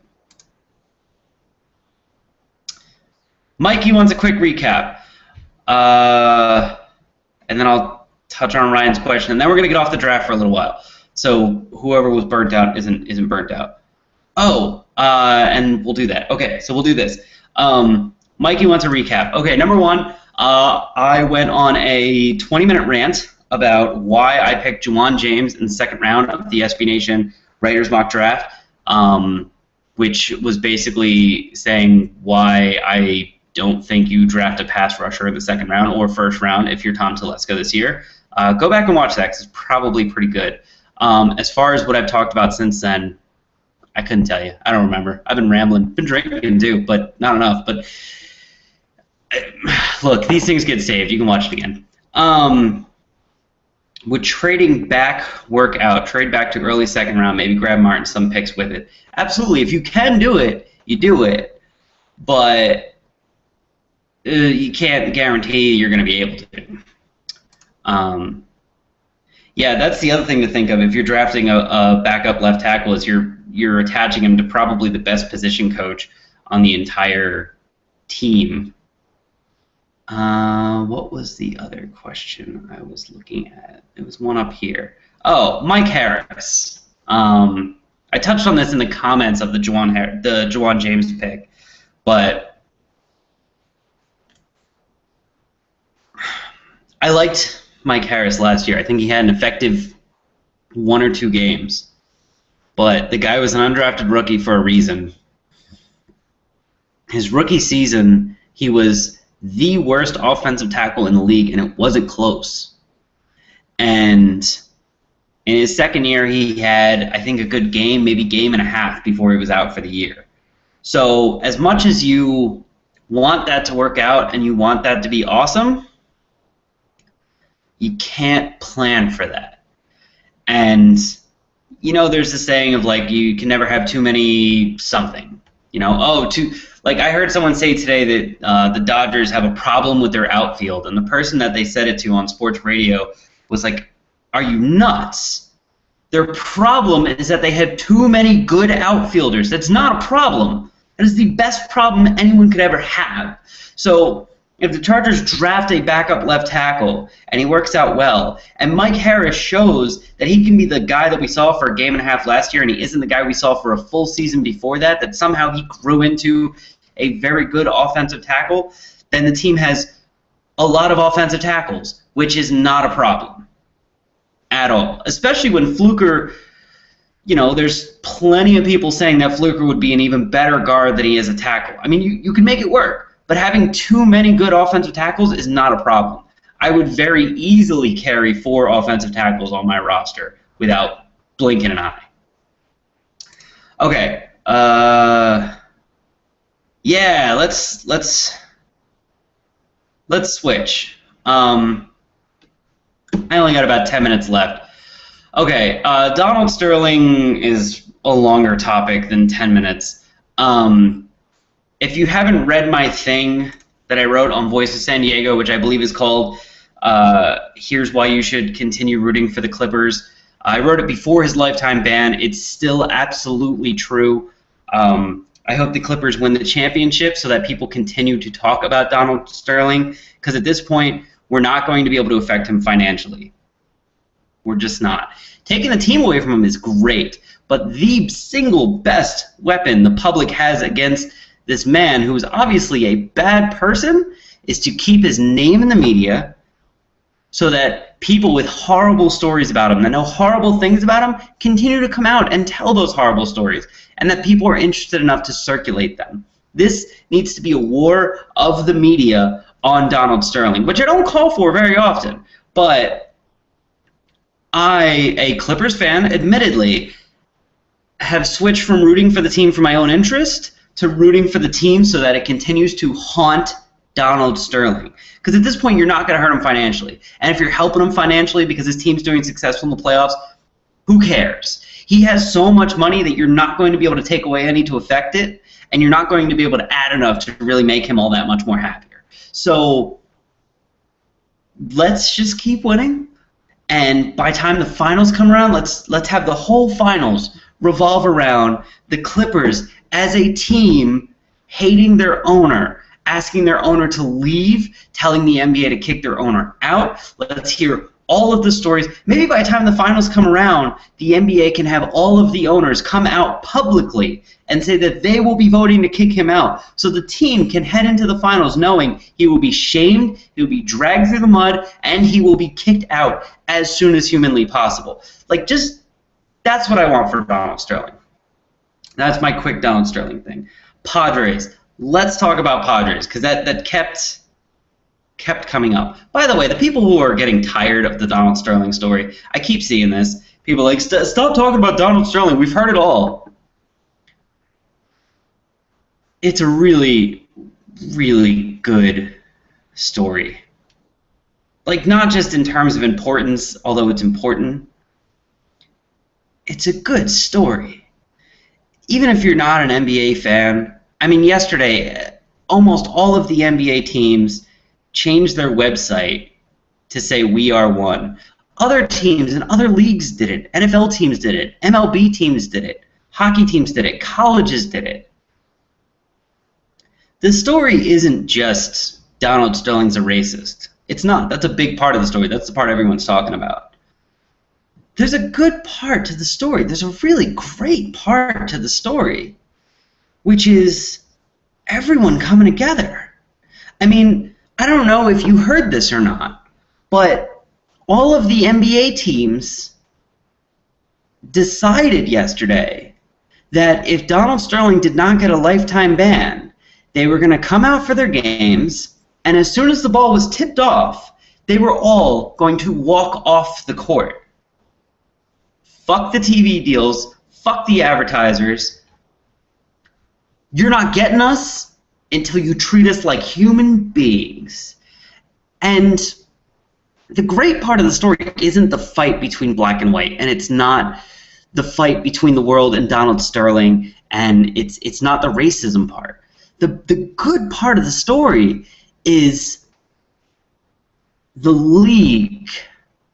Mikey wants a quick recap. And then I'll touch on Ryan's question, and then we're going to get off the draft for a little while. So whoever was burnt out isn't burnt out. And we'll do that. Okay, so we'll do this. Mikey wants a recap. Okay, number one, I went on a 20-minute rant about why I picked Juwan James in the second round of the SB Nation Writers Mock Draft, which was basically saying why I don't think you draft a pass rusher in the second round or first round if you're Tom Telesco this year. Go back and watch that because it's probably pretty good. As far as what I've talked about since then, I couldn't tell you. I don't remember. I've been rambling. Been drinking too, but not enough. But look, these things get saved. You can watch it again. Would trading back work out? Trade back to early second round, maybe grab Martin, some picks with it. Absolutely. If you can do it, you do it. But you can't guarantee you're going to be able to. Yeah, that's the other thing to think of. If you're drafting a backup left tackle, is you're attaching him to probably the best position coach on the entire team. What was the other question I was looking at? It was one up here. Oh, Mike Harris. I touched on this in the comments of the Juwan James pick, but I liked Mike Harris last year. I think he had an effective 1 or 2 games, but the guy was an undrafted rookie for a reason. His rookie season, he was the worst offensive tackle in the league, and it wasn't close. And in his second year, he had, I think, a good game, maybe game and a half before he was out for the year. So as much as you want that to work out and you want that to be awesome, you can't plan for that. And, you know, there's this saying of, like, you can never have too many something. You know, like I heard someone say today that the Dodgers have a problem with their outfield, and the person that they said it to on sports radio was like, are you nuts? Their problem is that they have too many good outfielders. That's not a problem. That is the best problem anyone could ever have. So if the Chargers draft a backup left tackle and he works out well, and Mike Harris shows that he can be the guy that we saw for a game and a half last year, and he isn't the guy we saw for a full season before that, that somehow he grew into a very good offensive tackle, then the team has a lot of offensive tackles, which is not a problem at all. Especially when Fluker, you know, there's plenty of people saying that Fluker would be an even better guard than he is a tackle. I mean, you can make it work. But having too many good offensive tackles is not a problem. I would very easily carry 4 offensive tackles on my roster without blinking an eye. Okay. Yeah, let's switch. I only got about 10 minutes left. Okay, Donald Sterling is a longer topic than 10 minutes. If you haven't read my thing that I wrote on Voice of San Diego, which I believe is called Here's Why You Should Continue Rooting for the Clippers, I wrote it before his lifetime ban. It's still absolutely true. I hope the Clippers win the championship so that people continue to talk about Donald Sterling, because at this point, we're not going to be able to affect him financially. We're just not. Taking the team away from him is great, but the single best weapon the public has against this man, who is obviously a bad person, is to keep his name in the media so that people with horrible stories about him, that know horrible things about him, continue to come out and tell those horrible stories, and that people are interested enough to circulate them. This needs to be a war of the media on Donald Sterling, which I don't call for very often, but I, a Clippers fan, admittedly, have switched from rooting for the team for my own interest to rooting for the team so that it continues to haunt Donald Sterling. Because at this point, you're not going to hurt him financially. And if you're helping him financially because his team's doing successful in the playoffs, who cares? He has so much money that you're not going to be able to take away any to affect it, and you're not going to be able to add enough to really make him all that much more happier. So let's just keep winning. And by the time the finals come around, let's have the whole finals revolve around the Clippers as a team hating their owner, asking their owner to leave, telling the NBA to kick their owner out. Let's hear all of the stories. Maybe by the time the finals come around, the NBA can have all of the owners come out publicly and say that they will be voting to kick him out, so the team can head into the finals knowing he will be shamed, he will be dragged through the mud, and he will be kicked out as soon as humanly possible. Like, just, that's what I want for Donald Sterling. That's my quick Donald Sterling thing. Padres. Let's talk about Padres, because that kept coming up. By the way, the people who are getting tired of the Donald Sterling story, I keep seeing this. People are like, stop talking about Donald Sterling. We've heard it all. It's a really, really good story. Like, not just in terms of importance, although it's important. It's a good story. Even if you're not an NBA fan, I mean, yesterday, almost all of the NBA teams changed their website to say "We Are One." Other teams and other leagues did it. NFL teams did it. MLB teams did it. Hockey teams did it. Colleges did it. The story isn't just Donald Sterling's a racist. It's not. That's a big part of the story. That's the part everyone's talking about. There's a good part to the story. There's a really great part to the story, which is everyone coming together. I mean, I don't know if you heard this or not, but all of the NBA teams decided yesterday that if Donald Sterling did not get a lifetime ban, they were going to come out for their games, and as soon as the ball was tipped off, they were all going to walk off the court. Fuck the TV deals. Fuck the advertisers. You're not getting us until you treat us like human beings. And the great part of the story isn't the fight between black and white, and it's not the fight between the world and Donald Sterling, and it's not the racism part. The good part of the story is the league,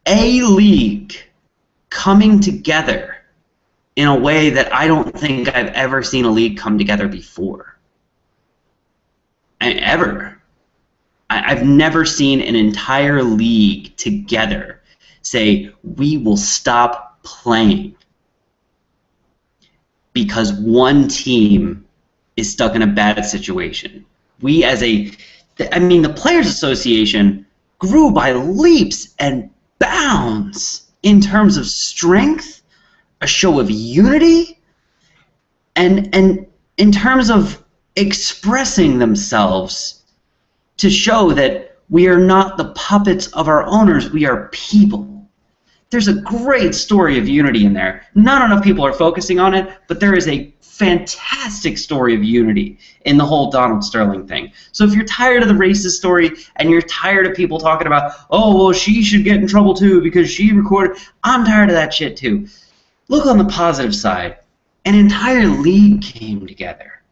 a league, coming together in a way that I don't think I've ever seen a league come together before. Ever. I've never seen an entire league together say, we will stop playing because one team is stuck in a bad situation. We as the Players Association grew by leaps and bounds in terms of strength, a show of unity, and in terms of expressing themselves to show that we are not the puppets of our owners, we are people. There's a great story of unity in there. Not enough people are focusing on it, but there is a fantastic story of unity in the whole Donald Sterling thing. So if you're tired of the racist story and you're tired of people talking about, oh, well, she should get in trouble too because she recorded, I'm tired of that shit too. Look on the positive side. An entire league came together.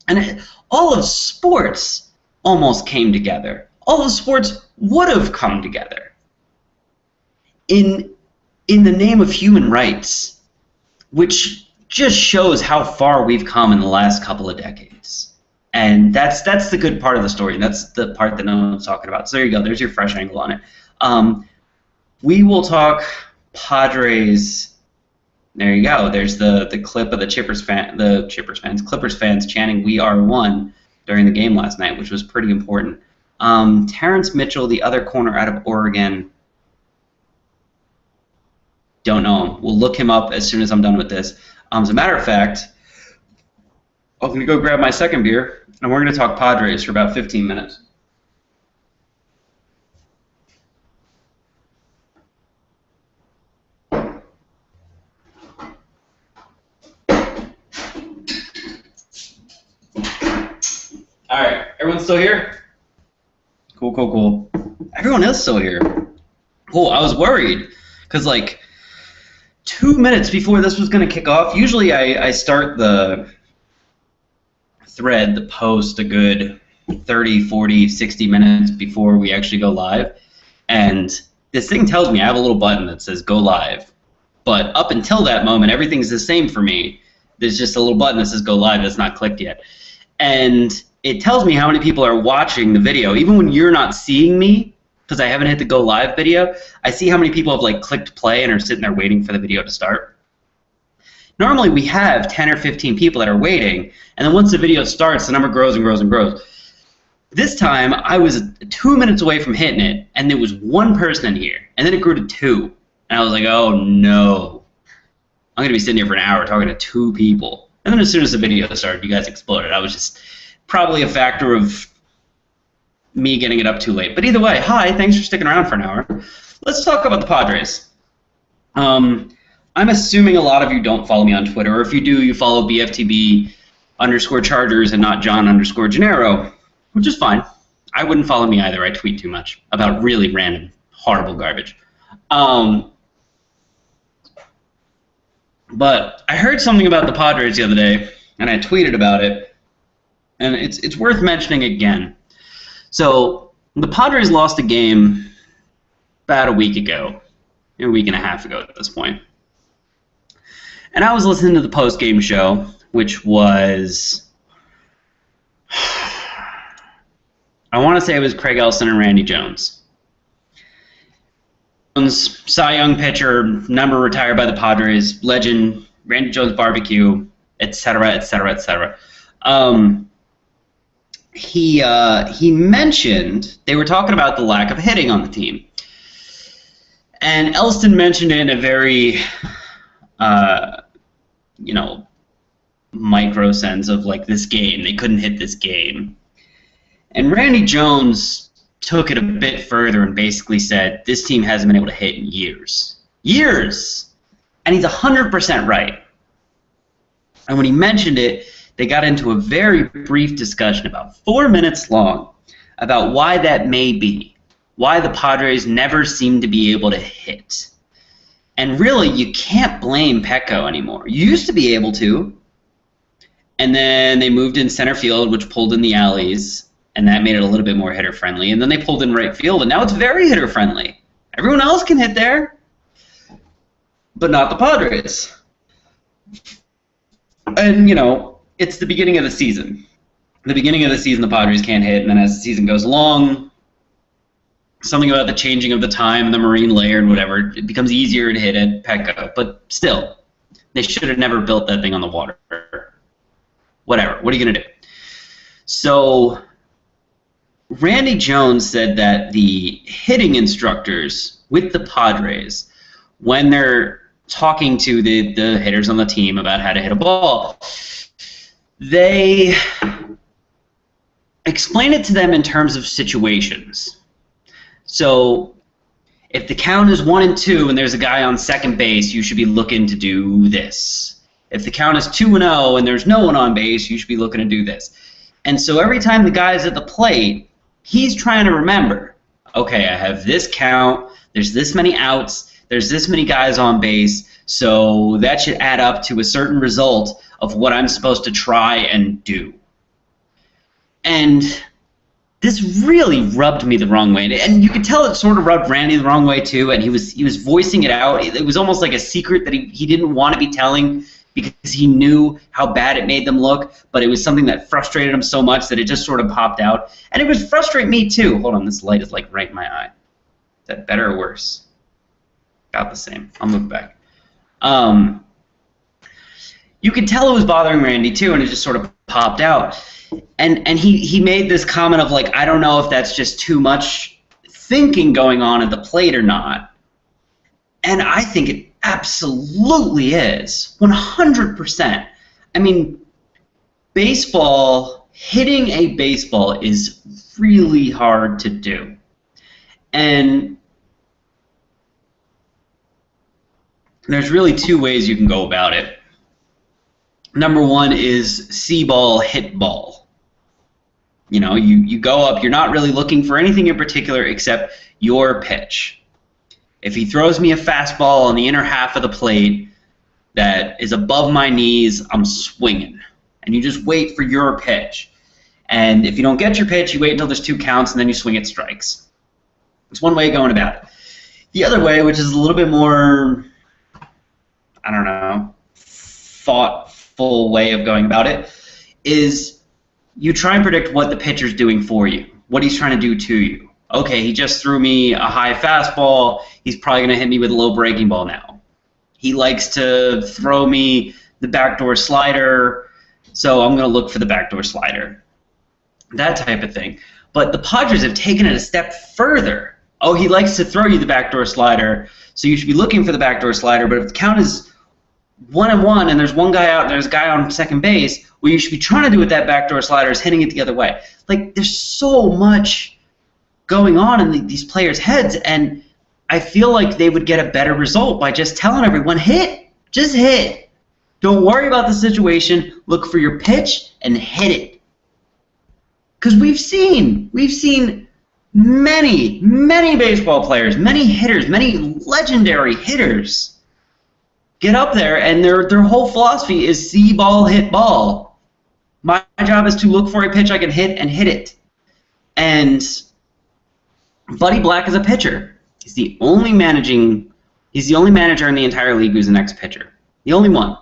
And all of sports almost came together. All of sports would have come together in the name of human rights, which just shows how far we've come in the last couple of decades. And that's the good part of the story. That's the part that no one's talking about. So there you go. There's your fresh angle on it. We will talk Padres. There you go. There's the clip of the Clippers fans chanting "We Are One" during the game last night, which was pretty important. Terrence Mitchell, the other corner out of Oregon. Don't know him. We'll look him up as soon as I'm done with this. As a matter of fact, I'm going to go grab my second beer, and we're going to talk Padres for about 15 minutes. All right, everyone's still here? Cool, cool, cool. Everyone is still here. Cool, I was worried, because, like, 2 minutes before this was going to kick off, usually I start the thread, the post, a good 30, 40, 60 minutes before we actually go live, and this thing tells me I have a little button that says go live, but up until that moment, everything's the same for me. There's just a little button that says go live that's not clicked yet, and it tells me how many people are watching the video, even when you're not seeing me, because I haven't hit the go live video. I see how many people have like clicked play and are sitting there waiting for the video to start. Normally we have 10 or 15 people that are waiting, and then once the video starts, the number grows and grows and grows. This time I was 2 minutes away from hitting it, and there was one person in here, and then it grew to 2, and I was like, oh no, I'm going to be sitting here for an hour talking to 2 people. And then as soon as the video started, you guys exploded. I was just probably a factor of me getting it up too late. But either way, hi, thanks for sticking around for an hour. Let's talk about the Padres. I'm assuming a lot of you don't follow me on Twitter, or if you do, you follow BFTB_Chargers and not John_Gennaro, which is fine. I wouldn't follow me either. I tweet too much about really random, horrible garbage. But I heard something about the Padres the other day, and I tweeted about it, and it's worth mentioning again. So the Padres lost a game about a week ago, a week and a half ago at this point. And I was listening to the post-game show, which was, I want to say it was Craig Elson and Randy Jones. Cy Young pitcher, number retired by the Padres, legend, Randy Jones barbecue, etc., etc., etc. He mentioned, they were talking about the lack of hitting on the team. And Elston mentioned it in a very, micro sense of like this game. They couldn't hit this game. And Randy Jones took it a bit further and basically said, this team hasn't been able to hit in years. Years! And he's 100% right. And when he mentioned it, they got into a very brief discussion, about 4 minutes long, about why that may be, why the Padres never seem to be able to hit. And really, you can't blame Petco anymore. You used to be able to, and then they moved in center field, which pulled in the alleys, and that made it a little bit more hitter-friendly. And then they pulled in right field, and now it's very hitter-friendly. Everyone else can hit there, but not the Padres. And, it's the beginning of the season. The beginning of the season, the Padres can't hit, and then as the season goes along, something about the changing of the time, the marine layer, and whatever, it becomes easier to hit at Petco. But still, they should have never built that thing on the water. Whatever. What are you going to do? So Randy Jones said that the hitting instructors with the Padres, when they're talking to the hitters on the team about how to hit a ball, they explain it to them in terms of situations. So if the count is 1-2 and there's a guy on second base, you should be looking to do this. If the count is 2-0 and there's no one on base, you should be looking to do this. And so every time the guy's at the plate, he's trying to remember, okay, I have this count, there's this many outs, there's this many guys on base, so that should add up to a certain result of what I'm supposed to try and do. And this really rubbed me the wrong way. And you could tell it sort of rubbed Randy the wrong way too, and he was voicing it out. It was almost like a secret that he didn't want to be telling because he knew how bad it made them look, but it was something that frustrated him so much that it just sort of popped out. And it would frustrate me too. Hold on, this light is like right in my eye. Is that better or worse? About the same. I'll move back. You could tell it was bothering Randy too, and it just sort of popped out. And he made this comment of like, I don't know if that's just too much thinking going on at the plate or not. And I think it absolutely is. 100%. I mean, baseball, hitting a baseball is really hard to do. And there's really two ways you can go about it. Number one is see ball, hit ball. You go up, you're not really looking for anything in particular except your pitch. If he throws me a fastball on the inner half of the plate that is above my knees, I'm swinging. And you just wait for your pitch. And if you don't get your pitch, you wait until there's 2 counts, and then you swing at strikes. It's one way of going about it. The other way, which is a little bit more, thoughtful way of going about it, is you try and predict what the pitcher's doing for you, what he's trying to do to you. Okay, he just threw me a high fastball. He's probably going to hit me with a low breaking ball now. He likes to throw me the backdoor slider, so I'm going to look for the backdoor slider. That type of thing. But the Padres have taken it a step further. Oh, he likes to throw you the backdoor slider, so you should be looking for the backdoor slider, but if the count is 1-1 and there's one guy out and there's a guy on second base, what you should be trying to do with that backdoor slider is hitting it the other way. Like, there's so much going on in these players' heads, and I feel like they would get a better result by just telling everyone, hit. Just hit. Don't worry about the situation. Look for your pitch and hit it. Because we've seen many baseball players, many hitters, many legendary hitters get up there and their whole philosophy is see ball, hit ball. My job is to look for a pitch I can hit and hit it. And Buddy Black is a pitcher. He's the only manager in the entire league who's an ex-pitcher. The only one.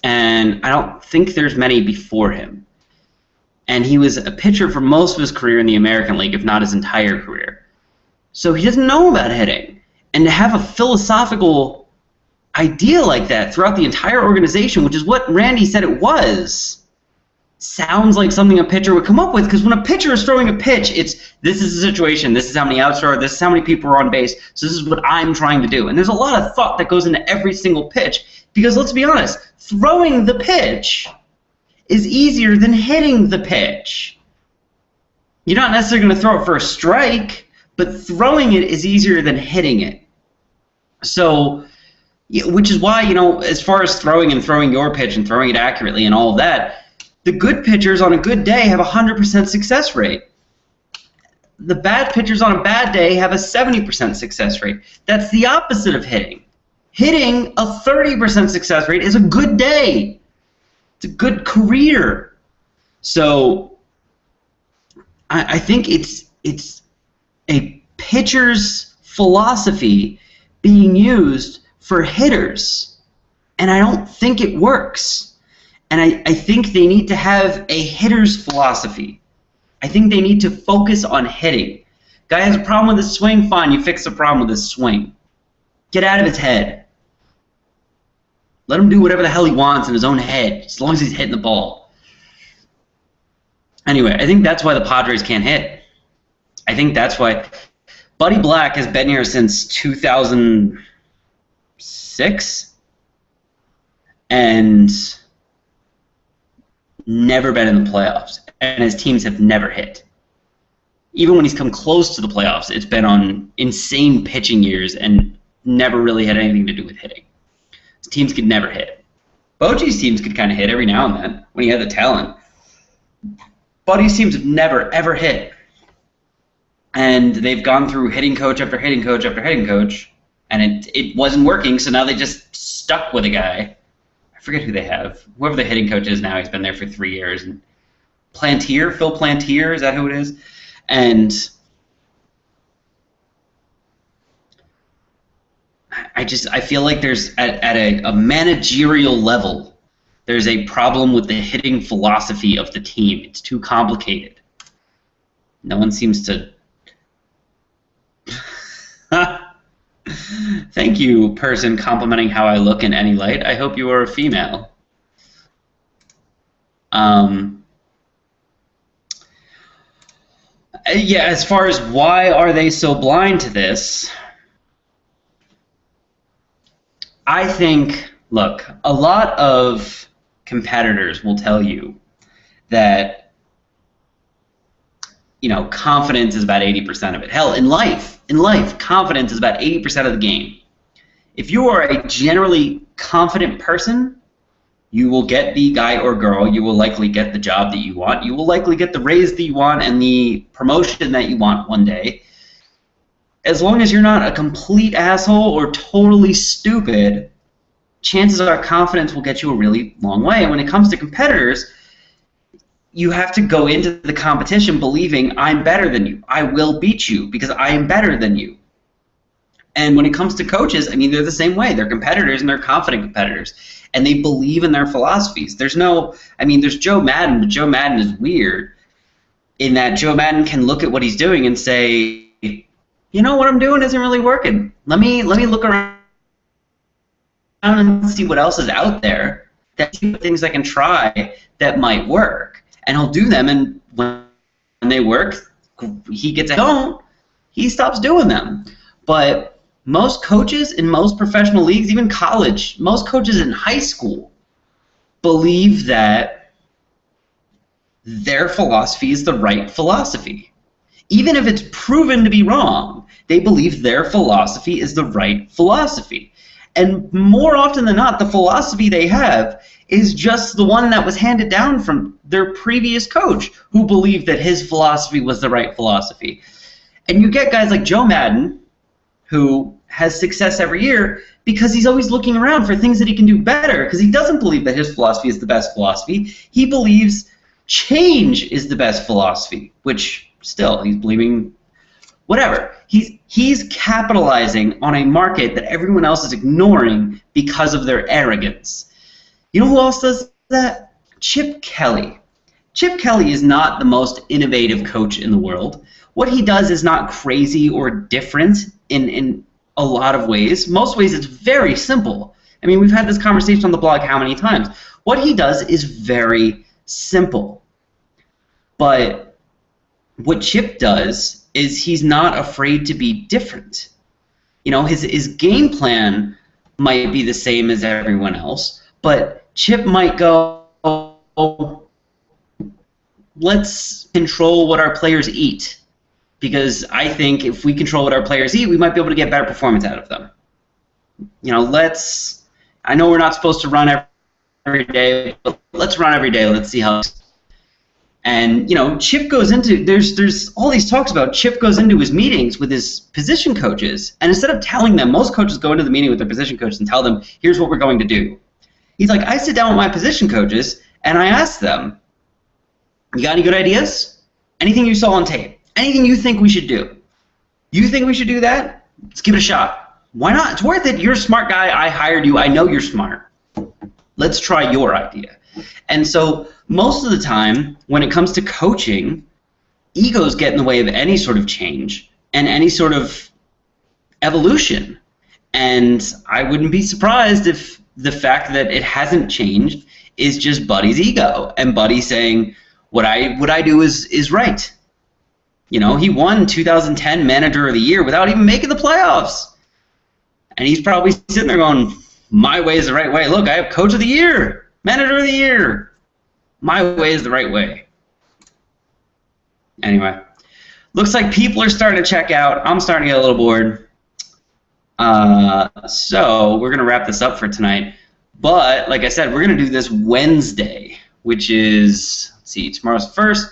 And I don't think there's many before him. And he was a pitcher for most of his career in the American League, if not his entire career. So he doesn't know about hitting. And to have a philosophical idea like that throughout the entire organization, which is what Randy said it was, sounds like something a pitcher would come up with, because when a pitcher is throwing a pitch, it's this is the situation, this is how many outs are, this is how many people are on base, so this is what I'm trying to do. And there's a lot of thought that goes into every single pitch, because let's be honest, throwing the pitch is easier than hitting the pitch. You're not necessarily going to throw it for a strike, but throwing it is easier than hitting it. So, which is why, as far as throwing your pitch and throwing it accurately and all of that, the good pitchers on a good day have a 100% success rate. The bad pitchers on a bad day have a 70% success rate. That's the opposite of hitting. Hitting a 30% success rate is a good day. It's a good career. So I think it's a pitcher's philosophy being used for hitters, and I don't think it works. And I think they need to have a hitter's philosophy. I think they need to focus on hitting. Guy has a problem with his swing, fine, you fix the problem with his swing. Get out of his head. Let him do whatever the hell he wants in his own head, as long as he's hitting the ball. Anyway, I think that's why the Padres can't hit. I think that's why Buddy Black has been here since 2006 and never been in the playoffs, and his teams have never hit. Even when he's come close to the playoffs, it's been on insane pitching years and never really had anything to do with hitting. His teams could never hit. Bochy's teams could kind of hit every now and then when he had the talent. Buddy's teams have never, ever hit. And they've gone through hitting coach after hitting coach after hitting coach, and it wasn't working, so now they just stuck with a guy. I forget who they have. Whoever the hitting coach is now, he's been there for 3 years. And Phil Plantier, is that who it is? And I feel like there's, at a managerial level, there's a problem with the hitting philosophy of the team. It's too complicated. No one seems to... Thank you, person complimenting how I look in any light. I hope you are a female. Yeah, as far as why are they so blind to this, I think, look, a lot of competitors will tell you that, confidence is about 80% of it. Hell, in life, confidence is about 80% of the game. If you are a generally confident person, you will get the guy or girl, you will likely get the job that you want, you will likely get the raise that you want and the promotion that you want one day. As long as you're not a complete asshole or totally stupid, chances are confidence will get you a really long way. And when it comes to competitors, you have to go into the competition believing I'm better than you. I will beat you because I am better than you. And when it comes to coaches, they're the same way. They're competitors and they're confident competitors. And they believe in their philosophies. There's Joe Madden, but Joe Madden is weird in that Joe Madden can look at what he's doing and say, what I'm doing isn't really working. Let me look around and see what else is out there. That's things I can try that might work. And he'll do them, and when they work, he gets a don't, he stops doing them. But most coaches in most professional leagues, even college, most coaches in high school believe that their philosophy is the right philosophy. Even if it's proven to be wrong, they believe their philosophy is the right philosophy. And more often than not, the philosophy they have is just the one that was handed down from their previous coach, who believed that his philosophy was the right philosophy. And you get guys like Joe Madden, who has success every year because he's always looking around for things that he can do better, because he doesn't believe that his philosophy is the best philosophy. He believes change is the best philosophy, which still, he's believing whatever. He's capitalizing on a market that everyone else is ignoring because of their arrogance. You know who else does that? Chip Kelly. Chip Kelly is not the most innovative coach in the world. What he does is not crazy or different in a lot of ways. Most ways it's very simple. I mean, we've had this conversation on the blog how many times. What he does is very simple. But what Chip does is he's not afraid to be different. You know, his game plan might be the same as everyone else, but Chip might go, let's control what our players eat, because I think if we control what our players eat, we might be able to get better performance out of them. You know, I know we're not supposed to run every day, but let's run every day. Let's see how. And, you know, Chip goes into, there's all these talks about Chip goes into his meetings with his position coaches, and instead of telling them, most coaches go into the meeting with their position coach and tell them, here's what we're going to do. He's like, I sit down with my position coaches, and I ask them, you got any good ideas? Anything you saw on tape? Anything you think we should do? You think we should do that? Let's give it a shot. Why not? It's worth it. You're a smart guy. I hired you. I know you're smart. Let's try your idea. And so most of the time, when it comes to coaching, egos get in the way of any sort of change and any sort of evolution. And I wouldn't be surprised if the fact that it hasn't changed is just Buddy's ego, and Buddy saying, what I do is right. You know, he won 2010 Manager of the Year without even making the playoffs. And he's probably sitting there going, my way is the right way. Look, I have Coach of the Year, Manager of the Year. My way is the right way. Anyway, looks like people are starting to check out. I'm starting to get a little bored. So we're going to wrap this up for tonight. But, like I said, we're going to do this Wednesday, which is, let's see, tomorrow's 1st,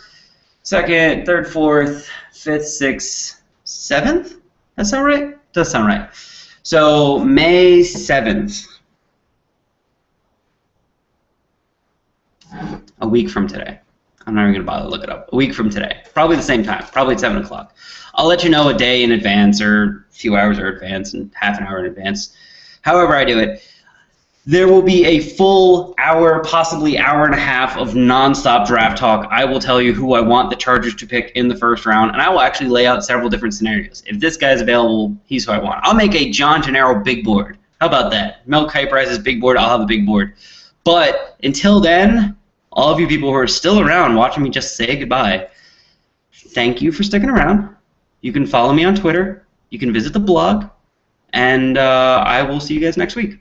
2nd, 3rd, 4th, 5th, 6th, 7th? That sound right? Does sound right. So, May 7th. A week from today. I'm not even going to bother to look it up. A week from today. Probably the same time. Probably at 7 o'clock. I'll let you know a day in advance, or a few hours in advance, and half an hour in advance. However I do it. There will be a full hour, possibly hour and a half of nonstop draft talk. I will tell you who I want the Chargers to pick in the first round, and I will actually lay out several different scenarios. If this guy's available, he's who I want. I'll make a John Gennaro big board. How about that? Mel Kiper has his big board. I'll have a big board. But until then, all of you people who are still around watching me just say goodbye, thank you for sticking around. You can follow me on Twitter. You can visit the blog. And I will see you guys next week.